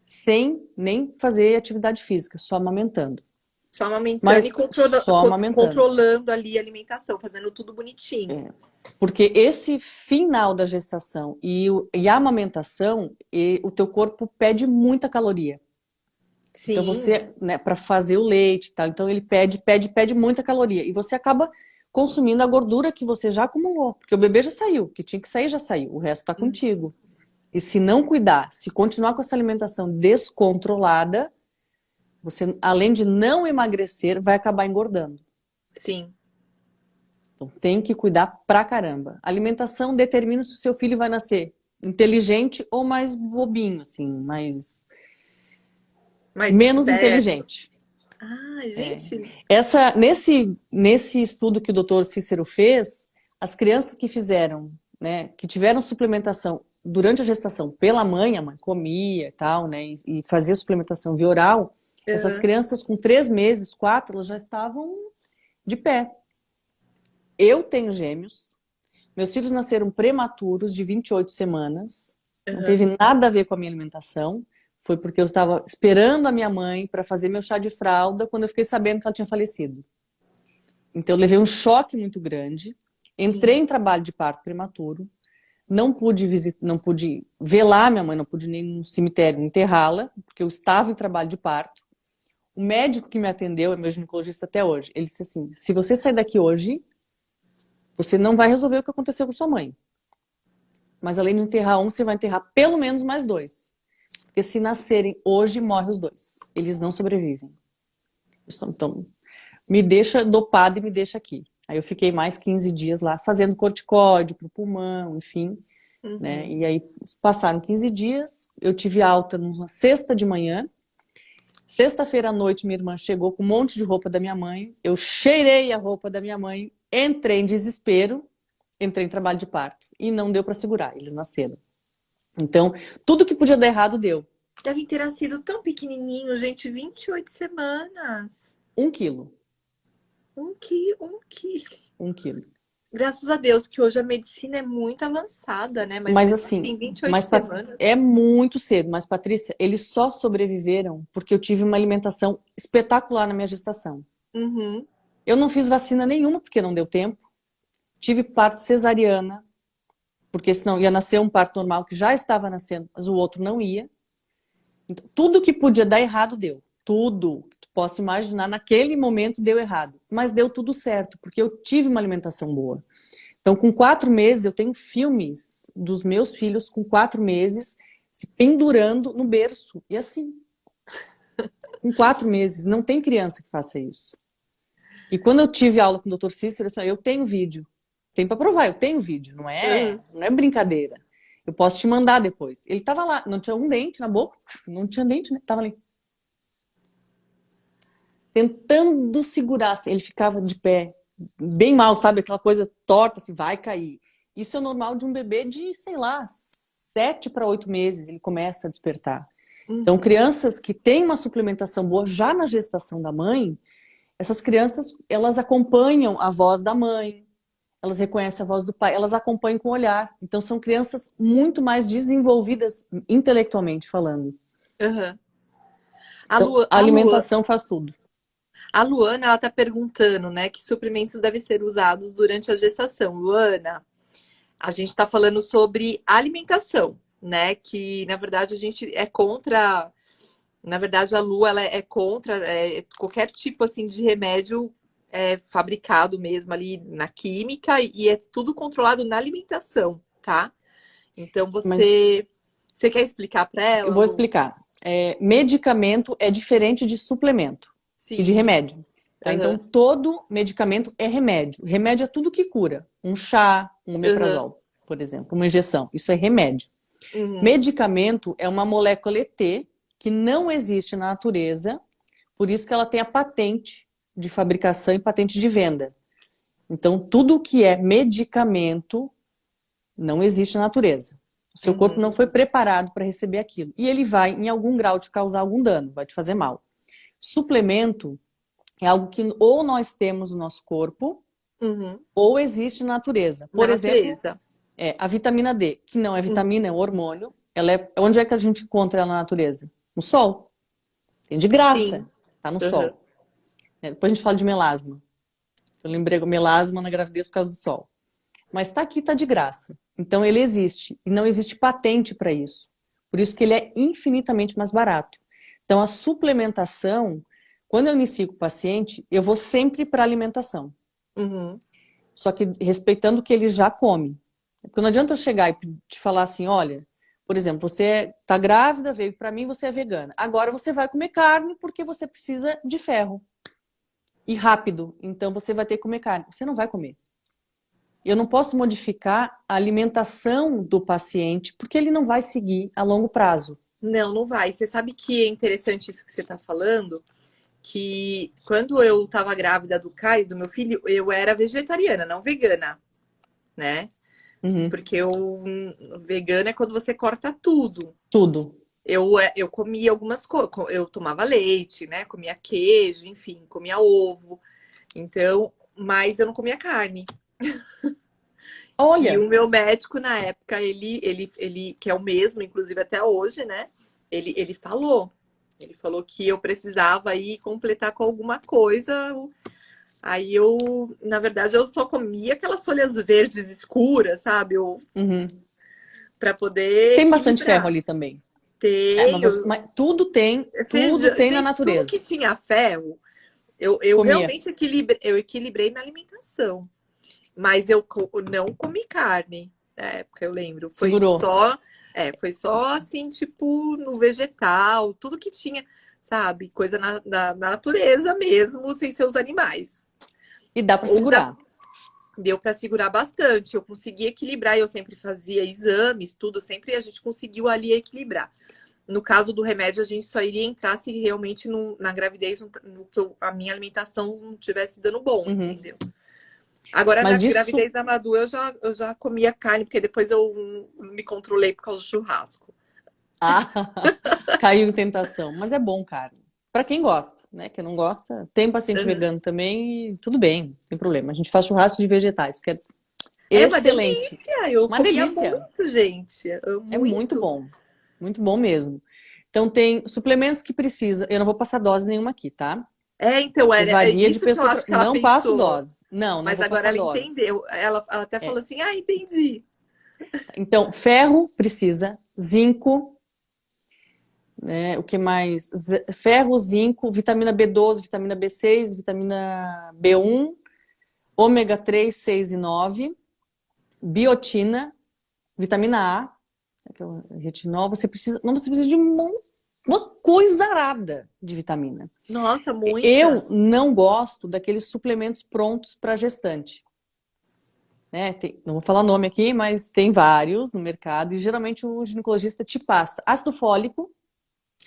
Sem nem fazer atividade física, só amamentando. Só amamentando Mas e só amamentando. controlando ali a alimentação, fazendo tudo bonitinho. É. Porque esse final da gestação e a amamentação, o teu corpo pede muita caloria. Então Sim, você, né, para fazer o leite e tal, então ele pede muita caloria. E você acaba consumindo a gordura que você já acumulou. Porque o bebê já saiu, que tinha que sair já saiu, o resto está hum, contigo. E se não cuidar, se continuar com essa alimentação descontrolada, você, além de não emagrecer, vai acabar engordando. sim. Então tem que cuidar pra caramba. A alimentação determina se o seu filho vai nascer inteligente ou mais bobinho, assim, mais Mais menos esperto. inteligente. Ah, É. gente. Nesse estudo que o doutor Cícero fez, as crianças que fizeram, né, que tiveram suplementação durante a gestação pela mãe, a mãe comia e tal, né, e fazia suplementação via oral, essas Aham. crianças com 3 meses, 4, elas já estavam de pé. Eu tenho gêmeos, meus filhos nasceram prematuros, de 28 semanas, não Aham. teve nada a ver com a minha alimentação, foi porque eu estava esperando a minha mãe para fazer meu chá de fralda quando eu fiquei sabendo que ela tinha falecido. Então, eu levei um choque muito grande. Entrei Sim. em trabalho de parto prematuro. Não pude visitar, não pude velar minha mãe, não pude nem no cemitério enterrá-la, porque eu estava em trabalho de parto. O médico que me atendeu é meu ginecologista até hoje. Ele disse assim: se você sair daqui hoje, você não vai resolver o que aconteceu com sua mãe. Mas além de enterrar um, você vai enterrar pelo menos mais dois. Porque se nascerem hoje, morrem os dois. Eles não sobrevivem. Então, me deixa dopada e me deixa aqui. Aí eu fiquei mais 15 dias lá fazendo corticóide pro pulmão, enfim, né? Uhum. E aí passaram 15 dias, eu tive alta numa sexta de manhã. Sexta-feira à noite, minha irmã chegou com um monte de roupa da minha mãe. Eu cheirei a roupa da minha mãe, entrei em desespero, entrei em trabalho de parto. E não deu para segurar, eles nasceram. Então, tudo que podia dar errado deu. Devem ter nascido tão pequenininho, gente, 28 semanas. 1 quilo. 1 quilo. 1 quilo. Graças a Deus que hoje a medicina é muito avançada, né? Mas Mas mesmo assim, assim, 28 semanas. É muito cedo. Mas, Patrícia, eles só sobreviveram porque eu tive uma alimentação espetacular na minha gestação. Uhum. Eu não fiz vacina nenhuma porque não deu tempo. Tive parto cesariana, porque senão ia nascer um parto normal que já estava nascendo, mas o outro não ia. Então, tudo que podia dar errado deu. Tudo que tu possa imaginar naquele momento deu errado. Mas deu tudo certo, porque eu tive uma alimentação boa. Então, com 4 meses, eu tenho filmes dos meus filhos com 4 meses se pendurando no berço. E assim, com 4 meses, não tem criança que faça isso. E quando eu tive aula com o Dr. Cícero, assim, eu tenho vídeo. Tem para provar, eu tenho vídeo, Uhum. não é brincadeira. Eu posso te mandar depois. Ele tava lá, não tinha um dente na boca, não tinha dente, né? Tava ali. Tentando segurar, assim, ele ficava de pé, bem mal, sabe? Aquela coisa torta, assim, vai cair. Isso é normal de um bebê de, sei lá, 7 para 8 meses, ele começa a despertar. Então, Uhum. crianças que têm uma suplementação boa já na gestação da mãe, essas crianças, elas acompanham a voz da mãe, elas reconhecem a voz do pai, elas acompanham com o olhar. Então, são crianças muito mais desenvolvidas intelectualmente falando. Uhum. Então, a A Luana, alimentação faz tudo. a Luana, ela tá perguntando, né, que suplementos devem ser usados durante a gestação. Luana, a gente está falando sobre alimentação, né? Que na verdade a gente é contra. Na verdade, a Lu ela é contra qualquer tipo assim de remédio fabricado mesmo ali na química e é tudo controlado na alimentação, tá? Então Mas você quer explicar para eu ela, vou Lu? explicar. Medicamento é diferente de suplemento e de Sim. remédio. Tá? Então, Aham. todo medicamento é remédio. Remédio é tudo que cura. Um chá, um Aham. omeprazol, por exemplo, uma injeção. Isso é remédio. Uhum. Medicamento é uma molécula ET que não existe na natureza, por isso que ela tem a patente de fabricação e patente de venda. Então, tudo que é medicamento não existe na natureza. O seu corpo Uhum. não foi preparado para receber aquilo. E ele vai, em algum grau, te causar algum dano, vai te fazer mal. Suplemento é algo que ou nós temos no nosso corpo, Uhum. ou existe na natureza. Na Por exemplo, natureza. a vitamina D, que não é Uhum. vitamina, é um hormônio. Ela é, onde é que a gente encontra ela na natureza? No sol. Tem de Sim. graça, tá no Uhum. sol. Depois a gente fala de melasma. Eu lembrei do melasma na gravidez por causa do sol. Mas está aqui, está de graça. Então ele existe. E não existe patente para isso. Por isso que ele é infinitamente mais barato. Então, a suplementação, quando eu inicio com o paciente, eu vou sempre para a alimentação. Uhum. Só que respeitando o que ele já come. Porque não adianta eu chegar e te falar assim, olha, por exemplo, você está grávida, veio para mim, você é vegana. Agora você vai comer carne porque você precisa de ferro. E rápido. Então você vai ter que comer carne. Você não vai comer. Eu não posso modificar a alimentação do paciente porque ele não vai seguir a longo prazo. Não, não vai. Você sabe que é interessante isso que você está falando? Que quando eu estava grávida do Caio, do meu filho, eu era vegetariana, não vegana, né? Uhum. Porque o vegano é quando você corta tudo. Tudo. Eu comia algumas coisas, eu tomava leite, né? Comia queijo, enfim, comia ovo. Então, mas eu não comia carne. E Olha, o meu médico, na época, ele que é o mesmo, inclusive até hoje, né? Ele falou. Ele falou que eu precisava ir completar com alguma coisa. Aí eu, na verdade, eu só comia aquelas folhas verdes escuras, sabe? uhum. Para poder Tem bastante ferro equilibrar. ali também. É, mas, Tenho mas tudo feijão. tem na Gente, tudo natureza. que tinha ferro, eu Comia, realmente equilibrei na alimentação. Mas não comi carne na época, eu lembro. segurou. Foi só assim, tipo, no vegetal, tudo que tinha, sabe? Coisa da natureza mesmo, sem ser os animais. E dá para Ou segurar. deu para segurar bastante. Eu consegui equilibrar, eu sempre fazia exames, tudo, sempre a gente conseguiu ali equilibrar. No caso do remédio, a gente só iria entrar se realmente na gravidez a minha alimentação não estivesse dando bom, Uhum. entendeu? Agora, na Mas disso. gravidez da Madu, eu já comia carne, porque depois eu me controlei por causa do churrasco. Ah, caiu em tentação. Mas é bom, carne. Para quem gosta, né? Quem não gosta, tem paciente Uhum. vegano também e tudo bem, não tem problema. A gente faz churrasco de vegetais, que é É uma excelente. delícia! Eu Uma comia delícia. muito, gente. É Muito. muito bom mesmo. Então tem suplementos que precisa. Eu não vou passar dose nenhuma aqui, tá? Então, Porque é varia de isso que eu pessoa acho para. que ela Não passo pensou. dose. Não, não Mas vou agora passar ela dose. entendeu. Ela até falou É. assim: entendi. Então, ferro precisa, zinco, né? O que mais? Ferro, zinco, vitamina B12, vitamina B6, vitamina B1, ômega 3, 6 e 9, biotina, vitamina A, que é o retinol. Você precisa de uma coisa arada de vitamina. Nossa, Eu muita. não gosto daqueles suplementos prontos para gestante. Né? Não vou falar nome aqui, mas tem vários no mercado e geralmente o ginecologista te passa ácido fólico,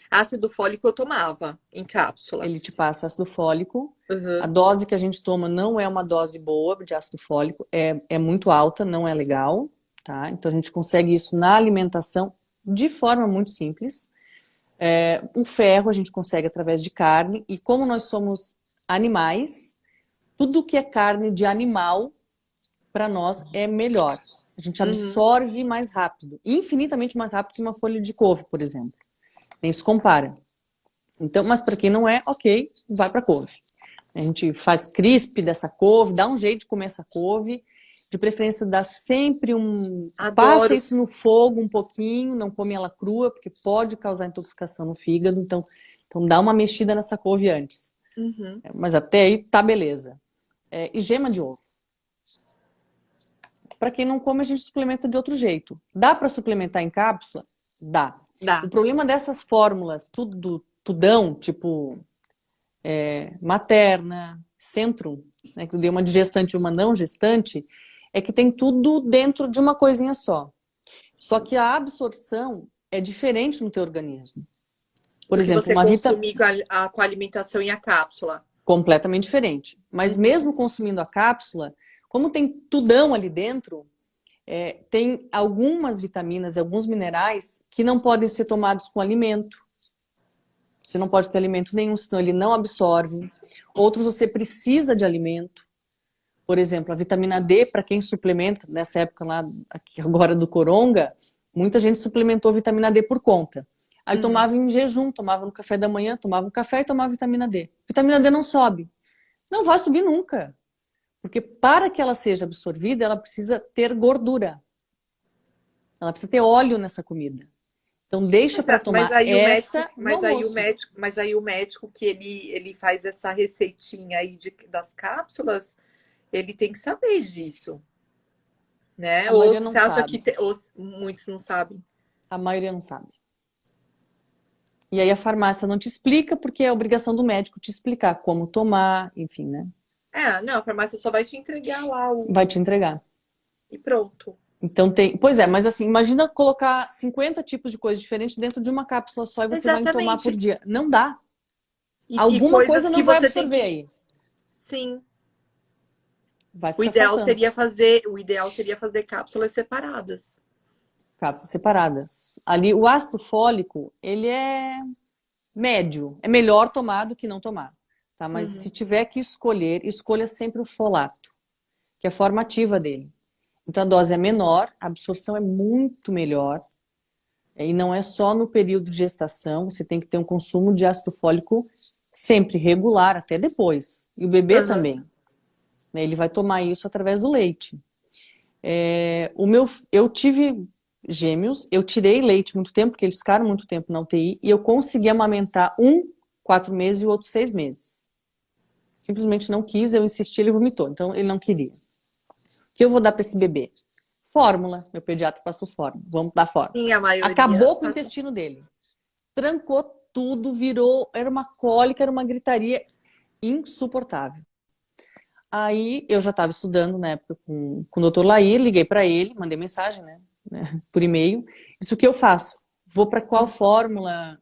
Ácido fólico eu tomava em cápsula. ele te passa ácido fólico. A Uhum. dose que a gente toma não é uma dose boa de ácido fólico, é muito alta, não é legal, tá? Então a gente consegue isso na alimentação de forma muito simples. O ferro a gente consegue através de carne, e como nós somos animais, tudo que é carne de animal, para nós, é melhor. A gente Uhum. absorve mais rápido, infinitamente mais rápido que uma folha de couve, por exemplo. Nem se compara. Então, mas para quem não é, ok, vai para couve. A gente faz crisp dessa couve, dá um jeito de comer essa couve. De preferência, dá sempre passa Adoro. isso no fogo um pouquinho, não come ela crua, porque pode causar intoxicação no fígado. Então dá uma mexida nessa couve antes. Uhum. Mas até aí tá beleza. E gema de ovo. Para quem não come, a gente suplementa de outro jeito. Dá para suplementar em cápsula? Dá. O Dá. problema dessas fórmulas, tudão, tipo Materna, Centrum, né, que deu uma digestante e uma não gestante, é que tem tudo dentro de uma coisinha só. Só que a absorção é diferente no teu organismo. Por Do que exemplo, você uma vitamina consumir com a alimentação e a cápsula. completamente diferente. Mas Uhum. mesmo consumindo a cápsula, como tem tudão ali dentro, tem algumas vitaminas e alguns minerais que não podem ser tomados com alimento. Você não pode ter alimento nenhum, senão ele não absorve. Outros você precisa de alimento. Por exemplo, a vitamina D, para quem suplementa, nessa época lá, aqui agora do coronga, muita gente suplementou a vitamina D por conta. Aí Uhum. tomava em jejum, tomava no café da manhã, tomava um café e tomava vitamina D. Vitamina D não sobe. Não vai subir nunca. Porque para que ela seja absorvida, ela precisa ter gordura. Ela precisa ter óleo nessa comida. Então deixa para Mas tomar aí o médico, essa no almoço. mas aí o médico que ele faz essa receitinha aí das cápsulas, ele tem que saber disso, né? A Ou maioria não você acha que sabe. ou muitos não sabem? A maioria não sabe. E aí a farmácia não te explica, porque é obrigação do médico te explicar como tomar, enfim, né? É, não, a farmácia só vai te entregar lá Vai te entregar. e pronto. Então tem. Pois é, mas assim, imagina colocar 50 tipos de coisas diferentes dentro de uma cápsula só e você vai tomar por Exatamente. dia. Não dá. E Alguma coisas coisa que não vai você tem absorver que. aí. Sim. Vai O ficar ideal faltando. seria fazer, o ideal seria fazer cápsulas separadas. Cápsulas separadas. Ali, o ácido fólico, ele é médio. É melhor tomar do que não tomar. Tá? Mas se Uhum. tiver que escolher, escolha sempre o folato, que é a forma ativa dele. Então a dose é menor, a absorção é muito melhor. E não é só no período de gestação, você tem que ter um consumo de ácido fólico sempre regular, até depois. E o bebê Uhum. também, né? Ele vai tomar isso através do leite. Eu tive gêmeos, eu tirei leite muito tempo, porque eles ficaram muito tempo na UTI, e eu consegui amamentar um 4 meses e o outro 6 meses. Simplesmente não quis, eu insisti, ele vomitou, então ele não queria. O que eu vou dar para esse bebê? Fórmula. Meu pediatra passou fórmula. Vamos dar fórmula. Sim, a maioria Acabou com o passa. intestino dele. Trancou tudo, virou. Era uma cólica, era uma gritaria insuportável. Aí eu já estava estudando na época com o Dr. Lair, liguei para ele, mandei mensagem, né, por e-mail. Isso que eu faço. Vou para qual fórmula?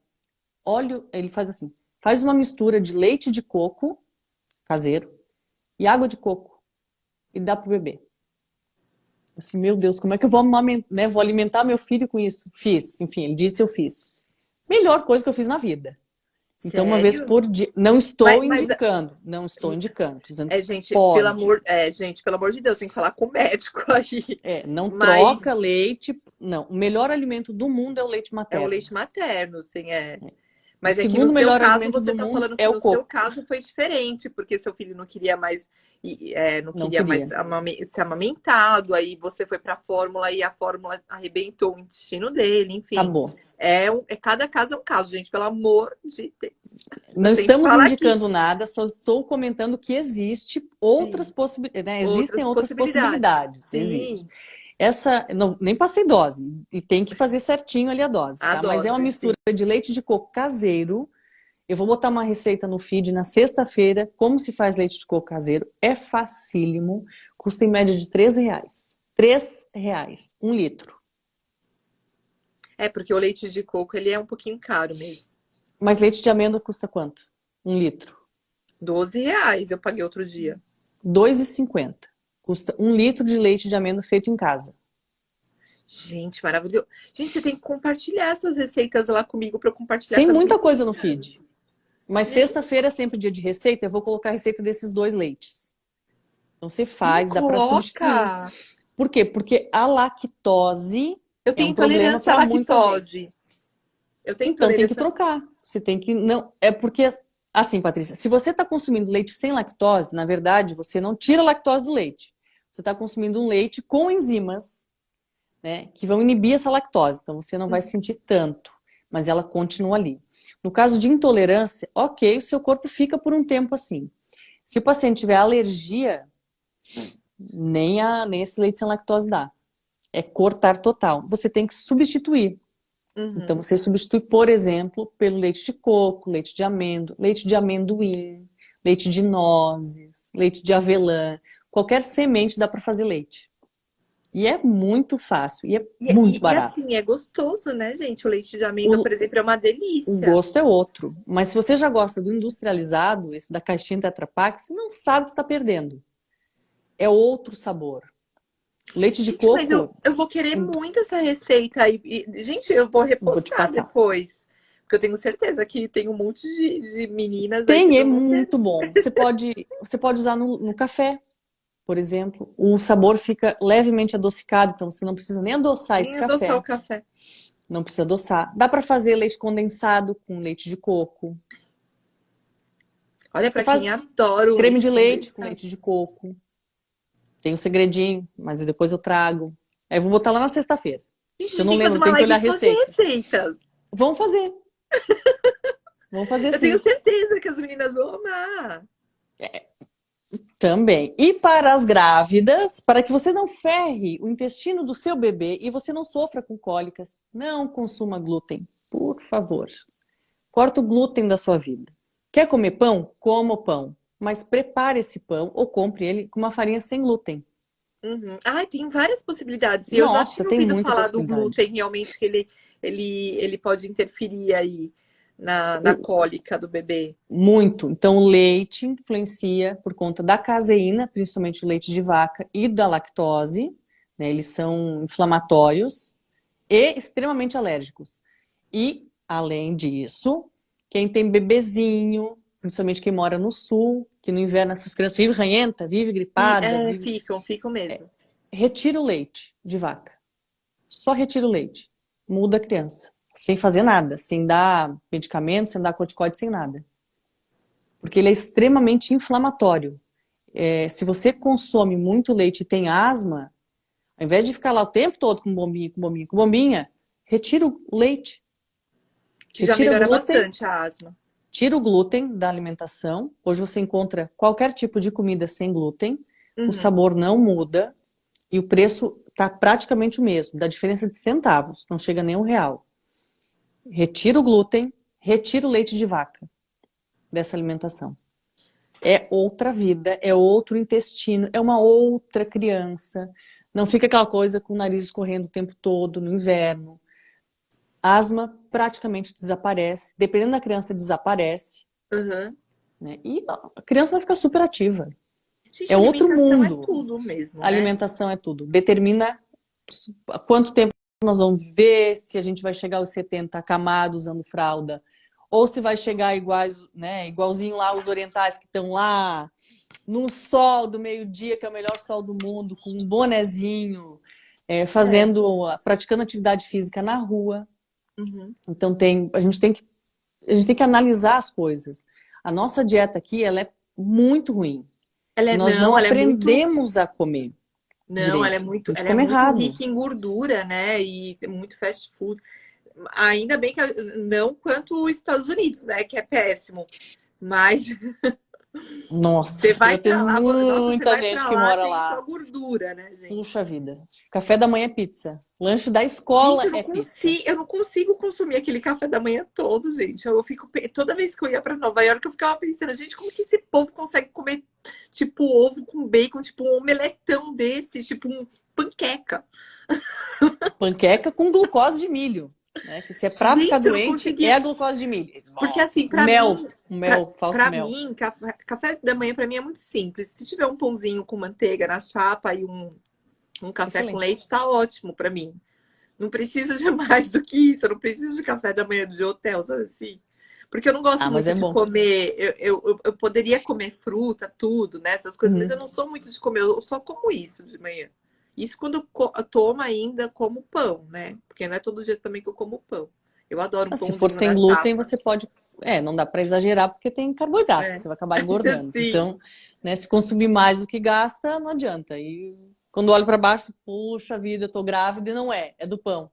Óleo. Ele faz assim: faz uma mistura de leite de coco caseiro e água de coco e dá pro bebê. Assim, meu Deus, como é que eu vou amamentar, né? Vou alimentar meu filho com isso? Fiz, enfim, ele disse, eu fiz. Melhor coisa que eu fiz na vida. Então, uma vez Sério? por dia. Não estou Mas indicando, não estou indicando. Tô dizendo que gente, pode. gente, pelo amor de Deus, tem que falar com o médico aí. Não troca Mas leite. Não, o melhor alimento do mundo é o leite é o materno. leite materno, assim, é. O Mas é que no segundo seu melhor caso, alimento você do está mundo falando é que o no seu coco. caso foi diferente, porque seu filho não queria mais, não Não queria mais queria. ser amamentado, aí você foi para a fórmula e a fórmula arrebentou o intestino dele, enfim. Acabou. Cada caso é um caso, gente, pelo amor de Deus. Eu Não sempre estamos falo aqui. indicando nada, só estou comentando que existe Sim. outras possibilidades, né? Existem Outras outras possibilidades. possibilidades, existe. Sim, Essa, não, nem passei dose, e tem que fazer certinho ali a dose, a tá? Mas é uma dose, mistura sim. de leite de coco caseiro. Eu vou botar uma receita no feed na sexta-feira, como se faz leite de coco caseiro. É facílimo, custa em média de R$ 3. R$ 3, 1 litro. É, porque o leite de coco, ele é um pouquinho caro mesmo. Mas leite de amêndoa custa quanto? 1 litro. R$ 12 eu paguei outro dia. R$ 2,50. Custa 1 litro de leite de amêndoa feito em casa. Gente, maravilhoso. Gente, você tem que compartilhar essas receitas lá comigo para eu compartilhar Tem com as muita meninas. coisa no feed. Mas Né? sexta-feira é sempre dia de receita, eu vou colocar a receita desses 2 leites. Então você Sim, faz, dá para substituir. coloca. Por quê? Porque a lactose Eu é tenho um problema intolerância à para muita gente. lactose. Eu tenho Então tem que intolerância. trocar. Você tem que não, é porque assim, Patrícia, se você está consumindo leite sem lactose, na verdade, você não tira a lactose do leite. Você está consumindo um leite com enzimas, né, que vão inibir essa lactose. Então você não vai sentir tanto, mas ela continua ali. No caso de intolerância, ok, o seu corpo fica por um tempo assim. Se o paciente tiver alergia, nem esse leite sem lactose dá. É cortar total. Você tem que substituir. Então Uhum. você substitui, por exemplo, pelo leite de coco, leite de amêndoa, leite de amendoim, leite de nozes, leite de avelã. Qualquer semente dá para fazer leite. E é muito fácil e é muito E barato. assim, é gostoso, né, gente? O leite de amêndoa, por O, exemplo, é uma o delícia. gosto é outro. Mas se você já gosta do industrializado, esse da caixinha Tetra Pak, você não sabe o que está perdendo. É outro sabor. O leite de Gente, mas coco, eu vou querer muito essa receita. Gente, eu vou vou te repostar passar. depois. Porque eu tenho certeza que tem um monte de meninas aí que Tem, é não vão querer. muito bom. Você pode usar no café, por exemplo. O sabor fica levemente adocicado, então você não precisa nem adoçar esse Nem adoçar o café. café. Não precisa adoçar. Dá para fazer leite condensado com leite de coco. Olha, Você pra quem faz adora o creme leite de leite com condensado. leite de coco. Tem um segredinho, mas depois eu trago. Aí eu vou botar lá na sexta-feira. Gente, a Eu gente não tem que fazer lembro, uma tenho que olhar a live só de receita. receitas. Vamos fazer. Vamos fazer Eu tenho sim. certeza que as meninas vão amar. Também. E para as grávidas, para que você não ferre o intestino do seu bebê e você não sofra com cólicas, não consuma glúten, por favor. Corta o glúten da sua vida. Quer comer pão? Coma o pão. Mas prepare esse pão ou compre ele com uma farinha sem glúten. Uhum. Ai, tem várias possibilidades. E eu já Nossa, tinha tem ouvido muita falar do possibilidade. glúten, realmente, que ele pode interferir aí na O- cólica do bebê. Muito. Então, o leite influencia por conta da caseína, principalmente o leite de vaca, e da lactose, né? Eles são inflamatórios e extremamente alérgicos. E, além disso, quem tem bebezinho, principalmente quem mora no sul, que no inverno essas crianças vivem ranhenta, vivem gripada, Ficam mesmo. retira o leite de vaca. Só retira o leite. Muda a criança. Sem fazer nada, sem dar medicamento, sem dar corticoide, sem nada. Porque ele é extremamente inflamatório. Se você consome muito leite e tem asma, ao invés de ficar lá o tempo todo com bombinha, com bombinha, com bombinha, retira o leite. Que já Retira melhora glúten, bastante a asma. tira o glúten da alimentação. Hoje você encontra qualquer tipo de comida sem glúten, o Uhum. sabor não muda e o preço está praticamente o mesmo, dá diferença de centavos, não chega nem R$ 1. Retira o glúten, retira o leite de vaca dessa alimentação. É outra vida, é outro intestino, é uma outra criança. Não fica aquela coisa com o nariz escorrendo o tempo todo no inverno. Asma praticamente desaparece, dependendo da criança, desaparece, Uhum. né? E a criança vai ficar super ativa. Gente, É outro alimentação é mundo. tudo mesmo, A né? alimentação é tudo. Determina quanto tempo nós vamos viver, se a gente vai chegar aos 70 acamados usando fralda, ou se vai chegar iguais, né, igualzinho lá os orientais que estão lá no sol do meio-dia, que é o melhor sol do mundo, com um bonezinho, É. praticando atividade física na rua. Uhum. Então a gente tem que analisar as coisas. A nossa dieta aqui, ela é muito ruim. E nós não Não, ela é muito. aprendemos a comer Não, direito. A gente ela é come muito errado. rica em gordura, né? E tem muito fast food. Ainda bem que não quanto os Estados Unidos, né? Que é péssimo. Mas você Nossa, vai eu tenho pra lá, nossa, você muita vai gente pra que lá, mora tem só lá. gordura, né, gente? Puxa vida. Café da manhã é pizza. Lanche da Gente, escola é pizza. eu não consigo consumir aquele café da manhã todo, gente. Eu fico toda vez que eu ia pra Nova York, eu ficava pensando, gente, como que esse povo consegue comer tipo ovo com bacon, tipo um omeletão desse, tipo um panqueca. Panqueca com glucose de milho. Né? Que se é pra ficar Gente, eu não doente, é conseguia. a glucose de milho. Porque assim, Mel, mel, falso pra mel. mim, café da manhã pra mim é muito simples. Se tiver um pãozinho com manteiga na chapa e um café com Excelente. leite, tá ótimo pra mim. Não preciso de mais do que isso. Eu não preciso de café da manhã de hotel, sabe assim? Porque eu não gosto Ah, mas muito é de bom. comer. Eu poderia comer fruta, tudo, né? Essas coisas, mas eu Uhum. não sou muito de comer. Eu só como isso de manhã. Isso quando eu tomo ainda como pão, né? Porque não é todo dia também que eu como pão. Eu adoro um Mas se for pãozinho sem na glúten, chapa. você pode. Não dá para exagerar porque tem carboidrato, É, você vai acabar engordando. sim. Então, né, se consumir mais do que gasta, não adianta. E quando olho para baixo, puxa vida, eu tô grávida e não é do pão.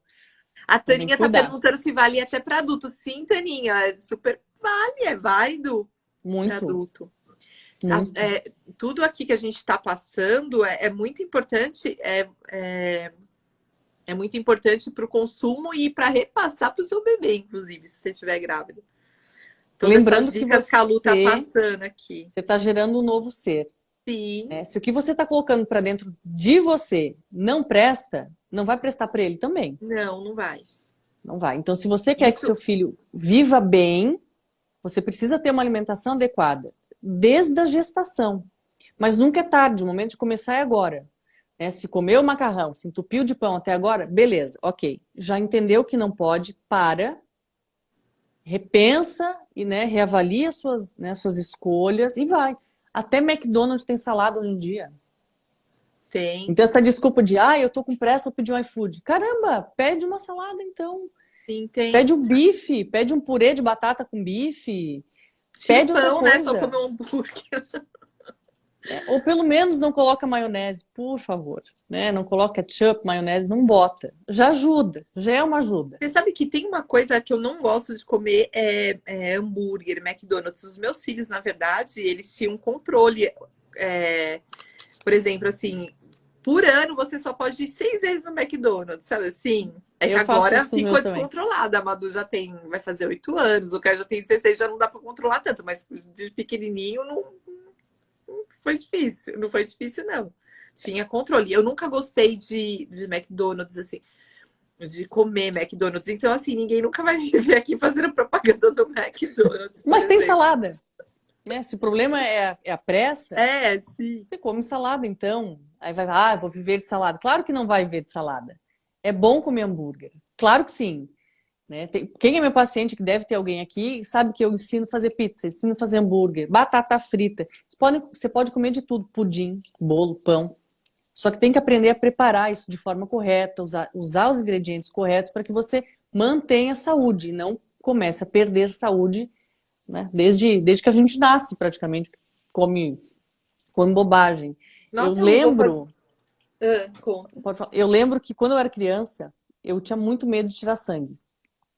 A Então tem que Taninha tá cuidar. perguntando se vale até para adulto. Sim, Taninha, super vale, é válido para Muito, adulto. muito. Tudo aqui que a gente está passando é muito importante, é muito importante para o consumo e para repassar para o seu bebê, inclusive, se você estiver grávida. Todas essas Lembrando que dicas que a Lu tá você passando aqui. você está gerando um novo ser. Sim, Né? Se o que você está colocando para dentro de você não presta, não vai prestar para ele também. não, não vai. Não vai. Então, se você quer que Isso, seu filho viva bem, você precisa ter uma alimentação adequada desde a gestação. Mas nunca é tarde, o momento de começar é agora. Né? Se comeu macarrão, se entupiu de pão até agora, beleza, ok. Já entendeu que não pode, para, repensa e né, reavalia suas escolhas e vai. Até McDonald's tem salada hoje em dia. tem, Então, essa desculpa de, eu tô com pressa, vou pedir um iFood. Caramba, pede uma salada então. sim, tem. Pede um bife, pede um purê de batata com bife, Tira o pede outra pão, né? Só coisa. comer um hambúrguer. Ou pelo menos não coloca maionese, por favor, né? Não coloca ketchup, maionese, não bota. Já ajuda, já é uma ajuda. Você sabe que tem uma coisa que eu não gosto de comer, é hambúrguer, McDonald's. Os meus filhos, na verdade, eles tinham controle. Por exemplo, assim, por ano você só pode ir 6 vezes no McDonald's, sabe assim? É que Eu faço agora isso com os ficou meus também. descontrolada. A Madu vai fazer 8 anos, o Caio já tem 16, já não dá pra controlar tanto, mas de pequenininho não foi difícil. Não foi difícil, não. Tinha controle. Eu nunca gostei de McDonald's, assim, de comer McDonald's. Então, assim, ninguém nunca vai me ver aqui fazendo propaganda do McDonald's, por Mas tem exemplo. salada, né? Se o problema é a pressa, Sim. você come salada, então. Aí vai, vou viver de salada. Claro que não vai viver de salada. É bom comer hambúrguer. Claro que sim. Né? Quem é meu paciente, que deve ter alguém aqui, sabe que eu ensino a fazer pizza, ensino a fazer hambúrguer, batata frita. Você pode comer de tudo, pudim, bolo, pão. Só que tem que aprender a preparar isso de forma correta, usar os ingredientes corretos para que você mantenha a saúde e não comece a perder saúde, né? Desde que a gente nasce, praticamente, come bobagem. Eu Nossa, eu vou fazer. lembro, Conta. eu lembro que quando eu era criança, eu tinha muito medo de tirar sangue,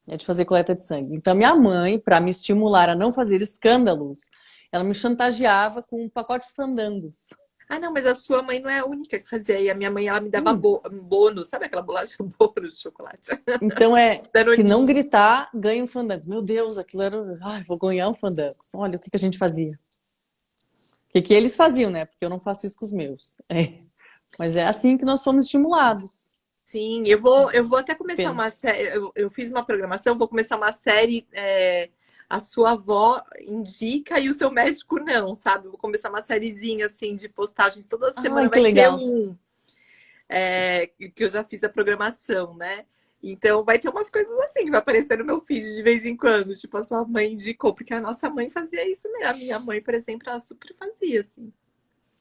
né, de fazer coleta de sangue. Então, minha mãe, para me estimular a não fazer escândalos, ela me chantageava com um pacote de fandangos. Ah, não, mas a sua mãe não é a única que fazia. E a minha mãe, ela me dava bônus, sabe aquela bolacha bônus de chocolate? Então se não Danoninho. gritar, ganha um fandango. Meu Deus, aquilo era, vou ganhar um fandango. Olha, o que a gente fazia? O que eles faziam, né? Porque eu não faço isso com os meus. Mas é assim que nós somos estimulados. Sim, eu vou até começar Pena. uma série. Eu fiz uma programação, vou começar uma série. A sua avó indica e o seu médico não, sabe? Vou começar uma sériezinha assim de postagens toda semana. Ai, que Vai ter legal. um que eu já fiz a programação, né? Então vai ter umas coisas assim que vai aparecer no meu feed de vez em quando. Tipo, a sua mãe indicou, porque a nossa mãe fazia isso mesmo. A minha mãe, por exemplo, ela super fazia assim.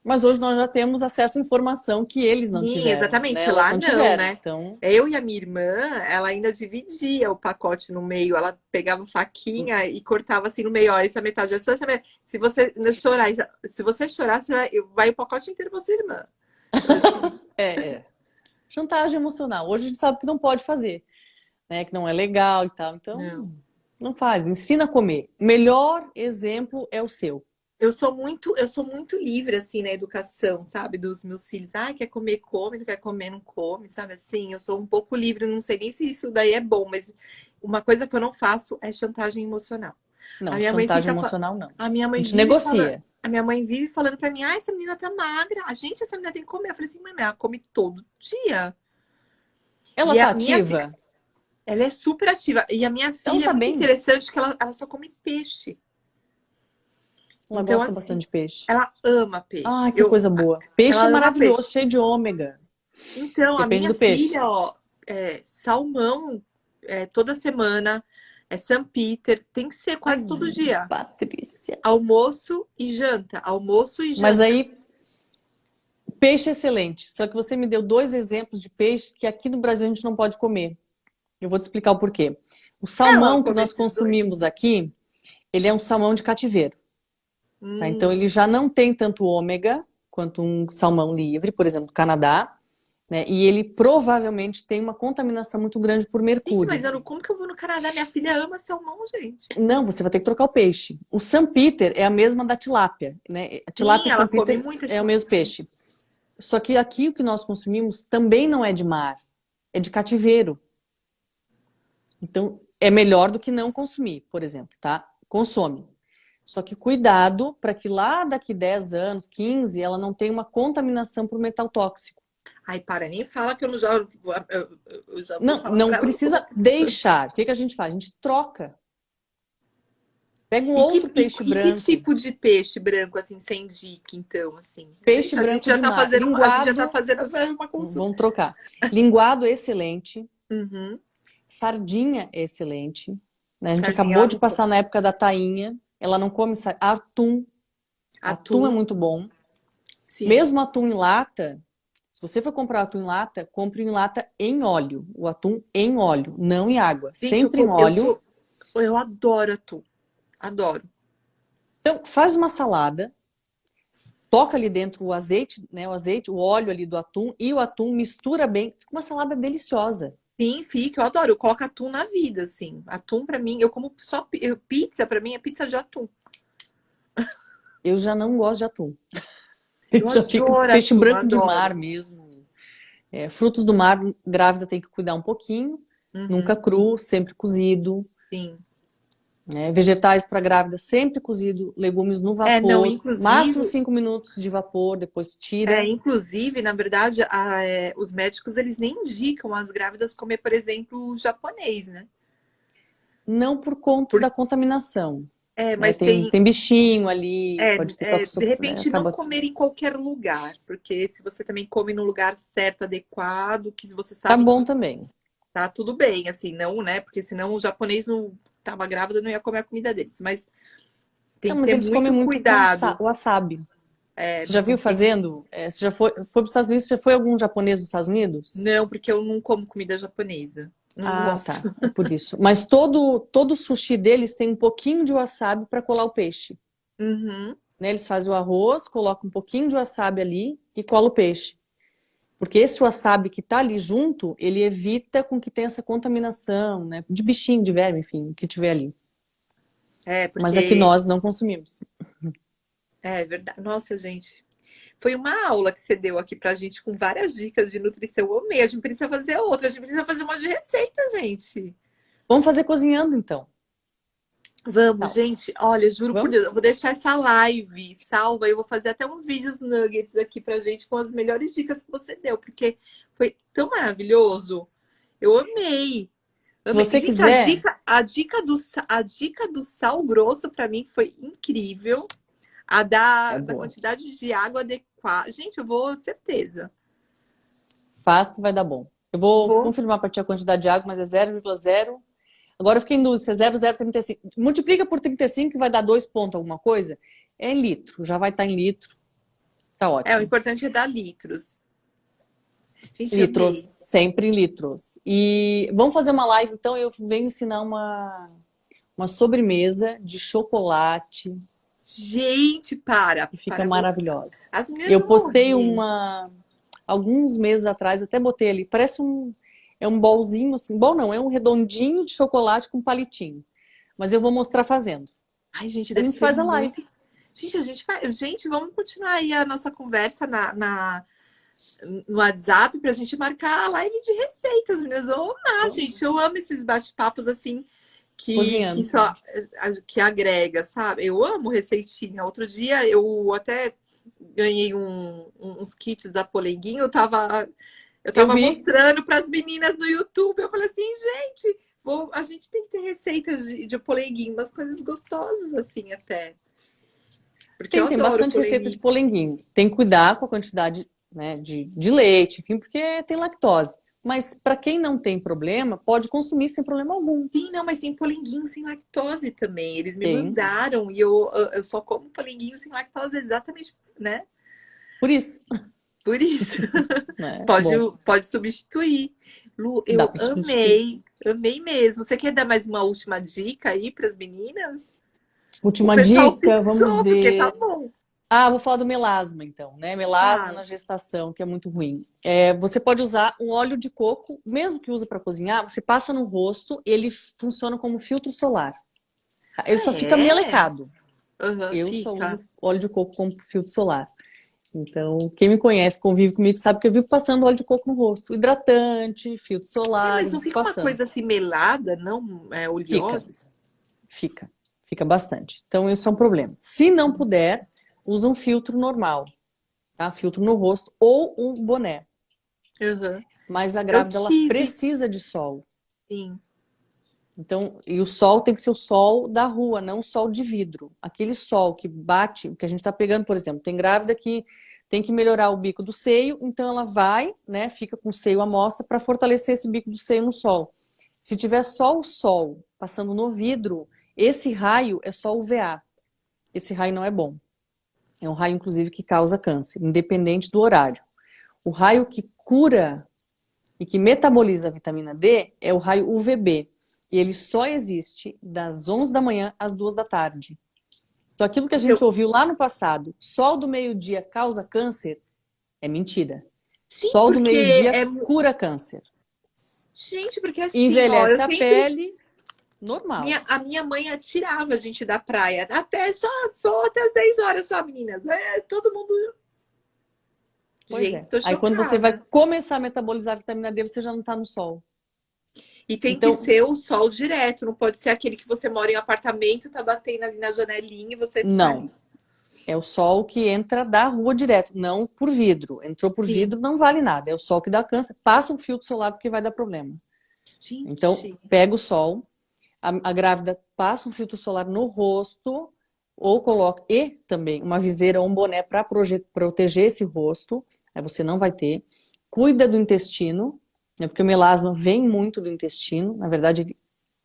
Mas hoje nós já temos acesso à informação que eles não Sim, tiveram, né? exatamente. Elas Lá não não, tiveram. né? Então, Eu e a minha irmã, ela ainda dividia o pacote no meio. Ela pegava faquinha e cortava assim no meio. Ó, essa metade é sua, essa metade. Se você chorar, vai o pacote inteiro pra sua irmã. é. Chantagem emocional. Hoje a gente sabe que não pode fazer, né? Que não é legal e tal. Não. Então, não faz. Ensina a comer. Melhor exemplo é o seu. Eu sou muito livre, assim, na educação, sabe? Dos meus filhos. Ah, quer comer, come, não quer comer, não come, sabe? Assim, eu sou um pouco livre, não sei nem se isso daí é bom, mas uma coisa que eu não faço é chantagem emocional. A Não, minha mãe chantagem fica. emocional não. A minha A mãe gente vive falando. negocia. A minha mãe vive falando pra mim, essa menina tá magra. Essa menina tem que comer. Eu falei assim, mãe, mas ela come todo dia. Ela E tá a minha ativa? ela é super ativa. E a minha Ela filha é tá muito bem? interessante que ela só come peixe. Ela Então, gosta assim, bastante de peixe. ela ama peixe. Ah, que coisa boa. Ela Peixe é ama maravilhoso, peixe. cheio de ômega. Então, a Depende minha do peixe. filha, ó, salmão toda semana, São Peter, tem que ser Ai, quase todo dia. Patrícia. Almoço e janta, almoço e Mas janta. aí, peixe é excelente. Só que você me deu 2 exemplos de peixe que aqui no Brasil a gente não pode comer. Eu vou te explicar o porquê. O Ela salmão que come nós esses dois. consumimos aqui, ele é um salmão de cativeiro, tá? Então Hum. ele já não tem tanto ômega quanto um salmão livre, por exemplo, do Canadá, né? E ele provavelmente tem uma contaminação muito grande por Gente, mas mercúrio. como que eu vou no Canadá? Minha filha ama salmão, gente. Não, você vai ter que trocar o peixe. O St. Peter é a mesma da tilápia, né? A Sim, tilápia e ela St. come Peter muito é o tilápia, mesmo sim. peixe. Só que aqui o que nós consumimos também não é de mar, é de cativeiro. Então é melhor do que não consumir, por exemplo, tá? Consome. Só que cuidado para que lá daqui 10 anos, 15, ela não tenha uma contaminação por metal tóxico. Ai, para, nem fala que eu já vou Não, falar não pra ela. precisa deixar. O que que a gente faz? A gente troca. Pega um E que, outro e, peixe e que branco. tipo de peixe branco, assim, você indica, então, assim? Peixe Gente, a gente branco já de tá mar. fazendo, a gente já tá Linguado, fazendo já uma consulta. vamos trocar. Linguado é excelente. Uhum. Sardinha é excelente. Né? A gente Sardinha acabou ela de não come. passar na época da tainha. Ela não come atum. Atum é Atum, muito bom. sim. Mesmo atum em lata, se você for comprar atum em lata, compre em lata em óleo. O atum em óleo, não em água. Gente, Sempre em óleo. eu adoro atum. Adoro. Então, faz uma salada, toca ali dentro o azeite, né? O óleo ali do atum e o atum mistura bem. Fica uma salada deliciosa. Sim, fica, eu adoro. Eu coloco atum na vida, assim. Atum pra mim, eu como só pizza, pra mim é pizza de atum. Eu já não gosto de atum. Eu Eu já fico adoro peixe atum, branco de mar adoro. mesmo. Frutos do mar, grávida tem que cuidar um pouquinho. Nunca Uhum, cru, sempre cozido. sim. Né? Vegetais para grávida, sempre cozido. Legumes no Não, vapor. Máximo inclusive, 5 minutos de vapor, depois tira. na verdade, os médicos, eles nem indicam as grávidas comer, por exemplo, o japonês, né? Não por conta Por, da contaminação. Né? mas Tem, tem, tem bichinho ali, pode ter de né? repente, não Acaba. comer em qualquer lugar, porque se você também come no lugar certo, adequado, que você Tá sabe bom que também. tá tudo bem, assim, não, né? Porque senão o japonês não tava grávida, não ia comer a comida deles. Mas tem Não, que mas ter eles comem muito muito com cuidado. wasabi. Você já Não viu tem. fazendo? Você já foi para os Estados Unidos? Você já foi algum japonês dos Estados Unidos? Não, porque eu não como comida japonesa. Não Ah, gosto. tá. É por isso. Mas todo sushi deles tem um pouquinho de wasabi para colar o peixe. Uhum. Né? Eles fazem o arroz, colocam um pouquinho de wasabi ali e cola o peixe. Porque esse wasabi que tá ali junto, ele evita com que tenha essa contaminação, né? De bichinho, de verme, enfim, o que tiver ali. Mas aqui Porque nós não consumimos. é verdade. Nossa, gente. Foi uma aula que você deu aqui pra gente com várias dicas de nutrição. Eu amei. A gente precisa fazer outra. A gente precisa fazer uma de receita, gente. Vamos fazer cozinhando, então. Vamos, Tal. gente. Olha, juro por Deus, Vamos? eu vou deixar essa live salva. Eu vou fazer até uns vídeos nuggets aqui pra gente com as melhores dicas que você deu, porque foi tão maravilhoso. Eu amei. Se Amei. você Gente, quiser, a dica do sal grosso pra mim foi incrível. A é da boa. quantidade de água adequada. Gente, eu vou, certeza. Faz que vai dar bom. Eu vou Vou. confirmar para ti a quantidade de água, mas é 0,0. Agora eu fiquei em dúvida se é 0,035. Multiplica por 35 que vai dar 2 pontos alguma coisa. É em litro, já vai estar em litro. Tá O ótimo. importante é dar litros. Gente, Litros, amei. sempre em litros. E vamos fazer uma live, então eu venho ensinar uma sobremesa de chocolate Gente, para, que fica para. maravilhosa. As meninas Eu vão postei morrer. alguns meses atrás, até botei ali, parece é um bolzinho assim, bom não, é um redondinho de chocolate com palitinho. Mas eu vou mostrar fazendo. Ai, gente, A deve gente ser faz a live. muito. Gente, a gente faz. Gente, vamos continuar aí a nossa conversa no WhatsApp pra gente marcar a live de receitas, meninas. Eu vou amar, gente. Eu amo esses bate-papos assim que Cozinhando. só que agrega, sabe? Eu amo receitinha. Outro dia eu até ganhei uns kits da Polenguinho, eu Eu tava vi. mostrando para as meninas no YouTube. Eu falei assim, gente, a gente tem que ter receitas de polenguinho, umas coisas gostosas assim até. Porque eu Tem adoro bastante receita de polenguinho. polenguinho. Tem que cuidar com a quantidade, né, de leite, enfim, porque tem lactose. Mas para quem não tem problema, pode consumir sem problema algum. Sim, não, mas tem polenguinho sem lactose também. Eles me Tem. mandaram e eu só como polenguinho sem lactose exatamente, né? Por isso, Por isso. né? Pode, Bom, pode substituir. Lu, dá eu para substituir. amei, amei mesmo. Você quer dar mais uma última dica aí para as meninas? O Última pessoal dica, vamos fixou, porque tá ver. bom. Vou falar do melasma, então, né? Melasma Fala. na gestação, que é muito ruim. Você pode usar um óleo de coco, mesmo que use para cozinhar, você passa no rosto, ele funciona como filtro solar. Ele Ah, só fica é? melecado. Aham, Eu só uso fica. óleo de coco como filtro solar. Então, quem me conhece, convive comigo, sabe que eu vivo passando óleo de coco no rosto. Hidratante, filtro solar, Mas eu não vivo fica uma passando. coisa assim melada, não? Fica, Oleosa? fica. Fica bastante. Então, isso é um problema. Se não puder, usa um filtro normal, tá? Filtro no rosto ou um boné. Aham. Mas a Eu grávida, ela tive, precisa de sol. sim. Então, e o sol tem que ser o sol da rua, não o sol de vidro. Aquele sol que bate, o que a gente está pegando, por exemplo, tem grávida que tem que melhorar o bico do seio, então ela vai, né, fica com o seio à mostra para fortalecer esse bico do seio no sol. Se tiver só o sol passando no vidro, esse raio é só UVA. Esse raio não é bom. É um raio, inclusive, que causa câncer, independente do horário. O raio que cura e que metaboliza a vitamina D é o raio UVB. E ele só existe das 11 da manhã às 2 da tarde. Então, aquilo que a gente ouviu lá no passado, sol do meio-dia causa câncer, é mentira. Sim, Sol do porque meio-dia cura câncer. Gente, porque assim, ó, eu Envelhece a sempre. pele, normal. A minha mãe tirava a gente da praia. Até só até as 10 horas só, meninas. Todo mundo. Pois Gente, é. tô Aí quando você vai chocada. começar a metabolizar a vitamina D, você já não está no sol. E tem que Então, ser o sol direto, não pode ser aquele que você mora em apartamento, tá batendo ali na janelinha e você fica não. ali. É o sol que entra da rua direto, não por vidro. Entrou por Sim. vidro, não vale nada. É o sol que dá câncer. Passa um filtro solar porque vai dar problema. Então, Gente. pega o sol. A grávida passa um filtro solar no rosto ou coloca, e também uma viseira ou um boné para proteger esse rosto, aí você não vai ter. Cuida do intestino, né, porque o melasma vem muito do intestino, na verdade ele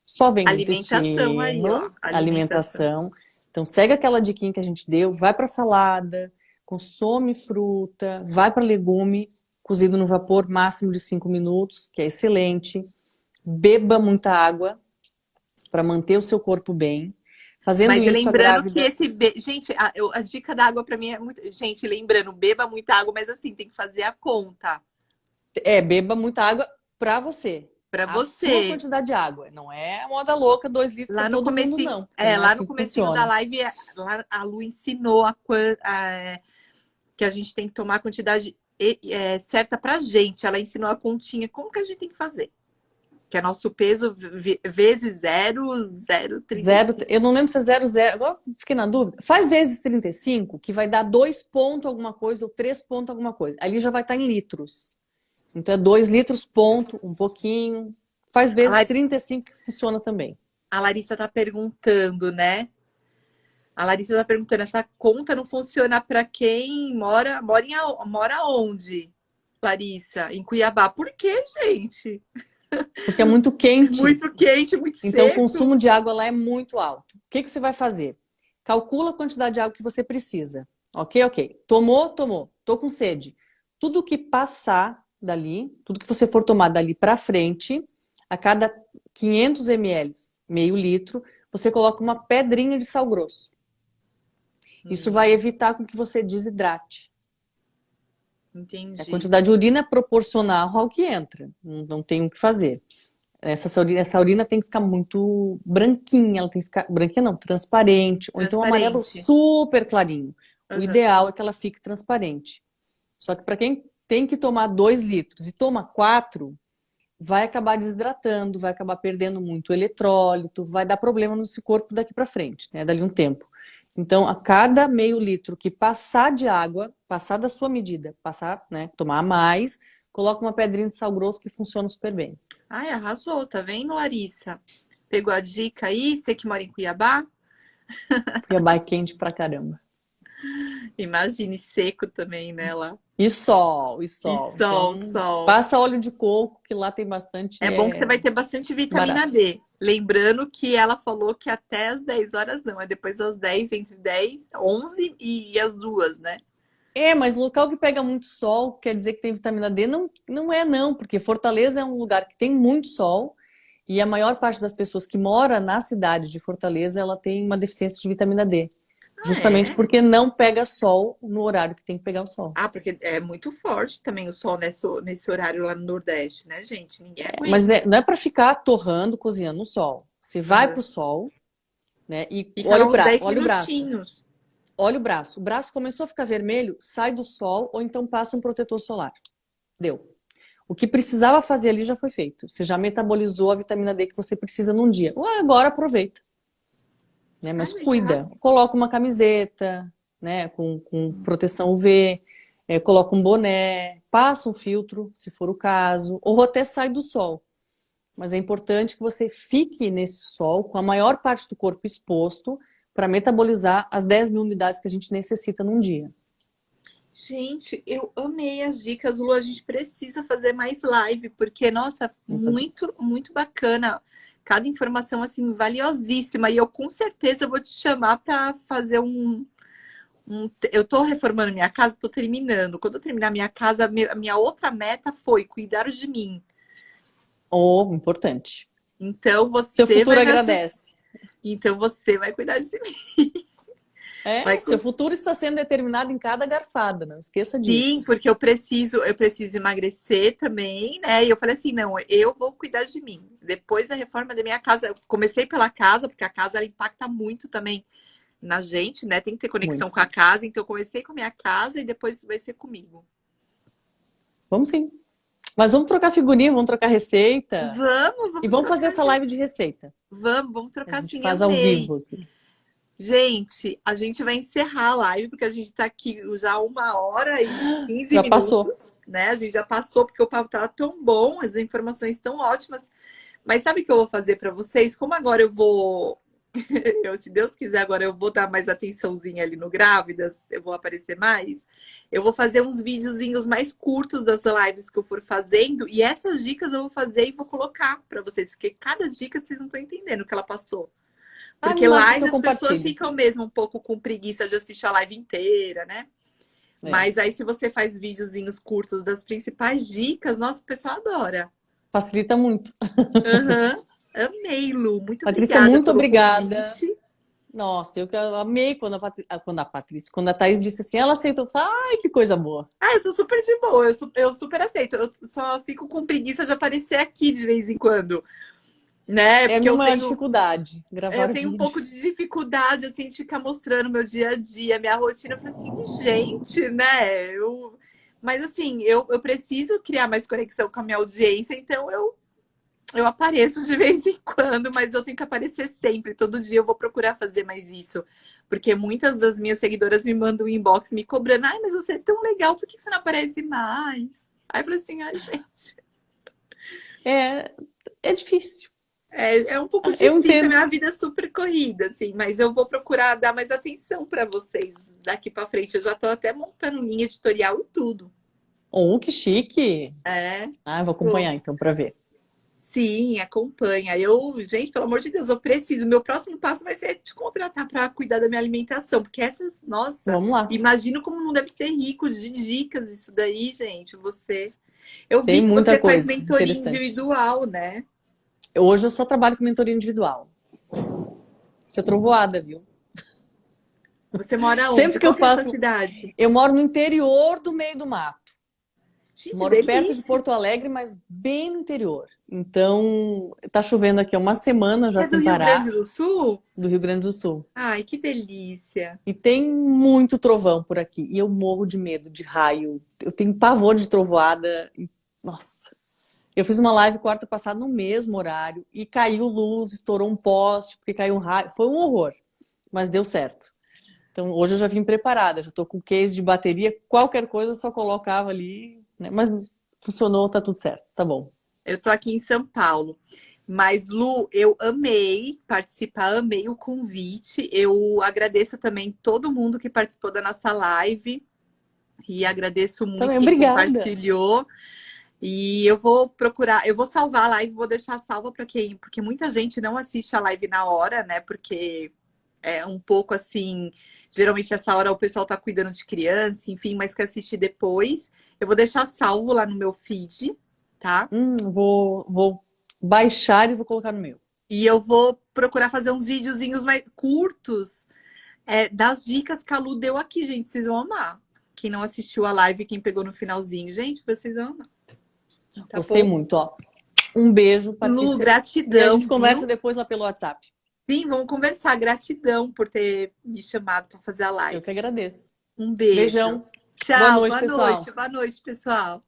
só vem do Alimentação aí, ó. intestino, Alimentação. alimentação. Então segue aquela diquinha que a gente deu, vai para salada, consome fruta, vai para legume, cozido no vapor máximo de 5 minutos, que é excelente. Beba muita água, para manter o seu corpo bem. Fazendo Mas isso, a lembrando que grávida. esse. Gente, a dica da água pra mim é muito. Gente, lembrando, beba muita água, mas assim, tem que fazer a conta. Beba muita água para você. Pra A sua você. quantidade de água. Não é moda louca, 2 litros para Lá no todo mundo, comecinho, não. Porque não é lá no assim que comecinho da funciona. live, lá a Lu ensinou que a gente tem que tomar a quantidade certa pra gente. Ela ensinou a continha, como que a gente tem que fazer. Que é nosso peso vezes 0,035. Eu não lembro se é 0,0. Agora fiquei na dúvida. Faz vezes 35, que vai dar 2 pontos alguma coisa ou 3 pontos alguma coisa. Ali já vai estar em litros. Então é 2 litros ponto, um pouquinho. Faz vezes 35 que funciona também. A Larissa tá perguntando, né? A Larissa tá perguntando, essa conta não funciona para quem mora onde? Larissa, em Cuiabá. Por quê, gente? Porque é muito quente. Muito quente, muito Então, o seco. consumo de água lá é muito alto. O que que você vai fazer? Calcula a quantidade de água que você precisa. Ok, ok. Tomou, tomou. Tô com sede. Tudo que passar dali, tudo que você for tomar dali para frente, a cada 500 ml, meio litro, você coloca uma pedrinha de sal grosso. Isso vai evitar com que você desidrate. Entendi. A quantidade de urina é proporcional ao que entra. Não tem o que fazer. Essa urina tem que ficar muito branquinha, ela tem que ficar branquinha não, transparente, ou então amarelo Transparente. super clarinho. O Uhum. ideal é que ela fique transparente. Só que para quem tem que tomar 2 litros e toma 4, vai acabar desidratando, vai acabar perdendo muito eletrólito, vai dar problema no seu corpo daqui para frente, né? Dali um tempo. Então, a cada meio litro que passar de água, passar da sua medida, passar, né, tomar mais, coloca uma pedrinha de sal grosso que funciona super bem. Ai, arrasou, tá vendo, Larissa? Pegou a dica aí? Você que mora em Cuiabá? Cuiabá é quente pra caramba. Imagine seco também, né, lá. E sol, e E sol. sol, Então, sol. passa óleo de coco, que lá tem bastante, É bom que você vai ter bastante vitamina barato. D. Lembrando que ela falou que até as 10 horas não, é depois das 10, entre 10, 11 e as 2, né? Mas local que pega muito sol, quer dizer que tem vitamina D? Não, não é não, porque Fortaleza é um lugar que tem muito sol e a maior parte das pessoas que mora na cidade de Fortaleza, ela tem uma deficiência de vitamina D. Ah, Justamente é? porque não pega sol no horário que tem que pegar o sol. Ah, porque é muito forte também o sol nesse horário lá no Nordeste, né, gente? Ninguém Mas aguenta. não é para ficar torrando, cozinhando no sol. Você vai Uhum. pro sol, né? E Fica olha lá o uns 10 olha o braço. minutinhos. Olha o braço. O braço começou a ficar vermelho, sai do sol ou então passa um protetor solar. Deu. O que precisava fazer ali já foi feito. Você já metabolizou a vitamina D que você precisa num dia. Agora aproveita. Né? Ai, Mas gente, cuida. Coloca uma camiseta, né? Com proteção UV. Coloca um boné. Passa um filtro, se for o caso. Ou até sai do sol. Mas é importante que você fique nesse sol com a maior parte do corpo exposto para metabolizar as 10 mil unidades que a gente necessita num dia. Gente, eu amei as dicas, Lu. A gente precisa fazer mais live, porque, nossa, Vamos fazer. muito, muito bacana. Cada informação, assim, valiosíssima. E eu, com certeza, vou te chamar para fazer Eu tô reformando minha casa, tô terminando. Quando eu terminar minha casa, a minha outra meta foi cuidar de mim. Importante. Então, Seu você futuro vai me ajudar. agradece. Então, você vai cuidar de mim. É, Vai seu futuro está sendo determinado em cada garfada, não esqueça Sim, disso. porque eu preciso emagrecer também, né? E eu falei assim, não, eu vou cuidar de mim. Depois da reforma da minha casa, eu comecei pela casa, porque a casa ela impacta muito também na gente, né? Tem que ter conexão Muito. com a casa, então eu comecei com a minha casa e depois vai ser comigo. Vamos sim. Mas vamos trocar figurinha, vamos trocar receita Vamos, e vamos vamos fazer trocar, essa live de receita. vamos A trocar gente sim, faz ao amei. vivo aqui. Gente, a gente vai encerrar a live, porque a gente tá aqui já 1 hora e 15 Já passou. minutos, né? A gente já passou, porque o papo tá tão bom, as informações tão ótimas. Mas sabe o que eu vou fazer para vocês? Como agora eu vou, se Deus quiser, agora eu vou dar mais atençãozinha ali no Grávidas, eu vou aparecer mais. Eu vou fazer uns videozinhos mais curtos das lives que eu for fazendo, e essas dicas eu vou fazer e vou colocar para vocês, porque cada dica vocês não estão entendendo o que ela passou. Ah, me Porque marca que live eu as pessoas compartilho. ficam mesmo um pouco com preguiça de assistir a live inteira, né? É, Mas aí, se você faz videozinhos curtos das principais dicas, nossa, o pessoal adora. facilita muito. Aham. Amei, Lu. Muito Patrícia, obrigada muito pelo obrigada. convite. Nossa, eu que amei quando a Thaís disse assim, ela aceitou. Ai, que coisa boa. Ah, eu sou super de boa, eu super aceito. Eu só fico com preguiça de aparecer aqui de vez em quando, né? É a Porque minha eu maior tenho, dificuldade, eu gravar tenho um pouco de vídeos. dificuldade, assim, de ficar mostrando meu dia a dia, minha rotina. Eu falei assim, gente, né? Mas assim, eu preciso criar mais conexão com a minha audiência, então eu apareço de vez em quando, mas eu tenho que aparecer sempre. Todo dia eu vou procurar fazer mais isso. Porque muitas das minhas seguidoras me mandam um inbox me cobrando. Ai, mas você é tão legal, por que você não aparece mais? Aí eu falei assim, ai, gente, É, é difícil. é um pouco Eu difícil, a entendo. minha vida é super corrida, assim, mas eu vou procurar dar mais atenção para vocês daqui para frente. Eu já tô até montando linha editorial e tudo. Oh, que chique. É, Ah, eu vou tô. acompanhar então para ver. Sim, acompanha. Gente, pelo amor de Deus, eu preciso. Meu próximo passo vai ser te contratar para cuidar da minha alimentação, porque essas, nossa, Vamos lá. imagino como não deve ser rico de dicas isso daí, gente. Eu Tem vi que muita você faz coisa mentoria interessante. individual, né? Hoje eu só trabalho com mentoria individual. Isso é trovoada, viu? Você mora onde? Sempre que eu Qual que é a sua faço. cidade? Eu moro no interior do meio do mato. Gente, Moro perto de delícia. Porto Alegre, mas bem no interior. Então, tá chovendo aqui há uma semana já É do sem Rio Grande parar, do Sul? do Rio Grande do Sul. Ai, que delícia. E tem muito trovão por aqui. E eu morro de medo de raio. Eu tenho pavor de trovoada. Nossa. Eu fiz uma live quarta passada no mesmo horário e caiu luz, estourou um poste, porque caiu um raio. Foi um horror, mas deu certo. Então hoje eu já vim preparada, já tô com case de bateria, qualquer coisa eu só colocava ali, né? Mas funcionou, tá tudo certo, tá bom. Eu tô aqui em São Paulo. Mas, Lu, eu amei participar, amei o convite. Eu agradeço também todo mundo que participou da nossa live e agradeço muito Também, quem obrigada. compartilhou. E eu vou procurar, eu vou salvar a live, vou deixar salva para quem, porque muita gente não assiste a live na hora, né? Porque é um pouco assim, geralmente essa hora o pessoal tá cuidando de criança, enfim, mas quer assistir depois. Eu vou deixar salvo lá no meu feed, tá? Vou baixar e vou colocar no meu. E eu vou procurar fazer uns videozinhos mais curtos, das dicas que a Lu deu aqui, gente. Vocês vão amar. Quem não assistiu a live, quem pegou no finalzinho, gente, vocês vão amar. Tá Gostei bom? muito, ó. Um beijo, Lu, Patrícia. E a gente gratidão, conversa viu? depois lá pelo WhatsApp. Sim, vamos conversar. Gratidão por ter me chamado para fazer a Eu que live. agradeço. Um beijo. Beijão. Boa Tchau, noite, boa noite. pessoal. Boa noite, pessoal.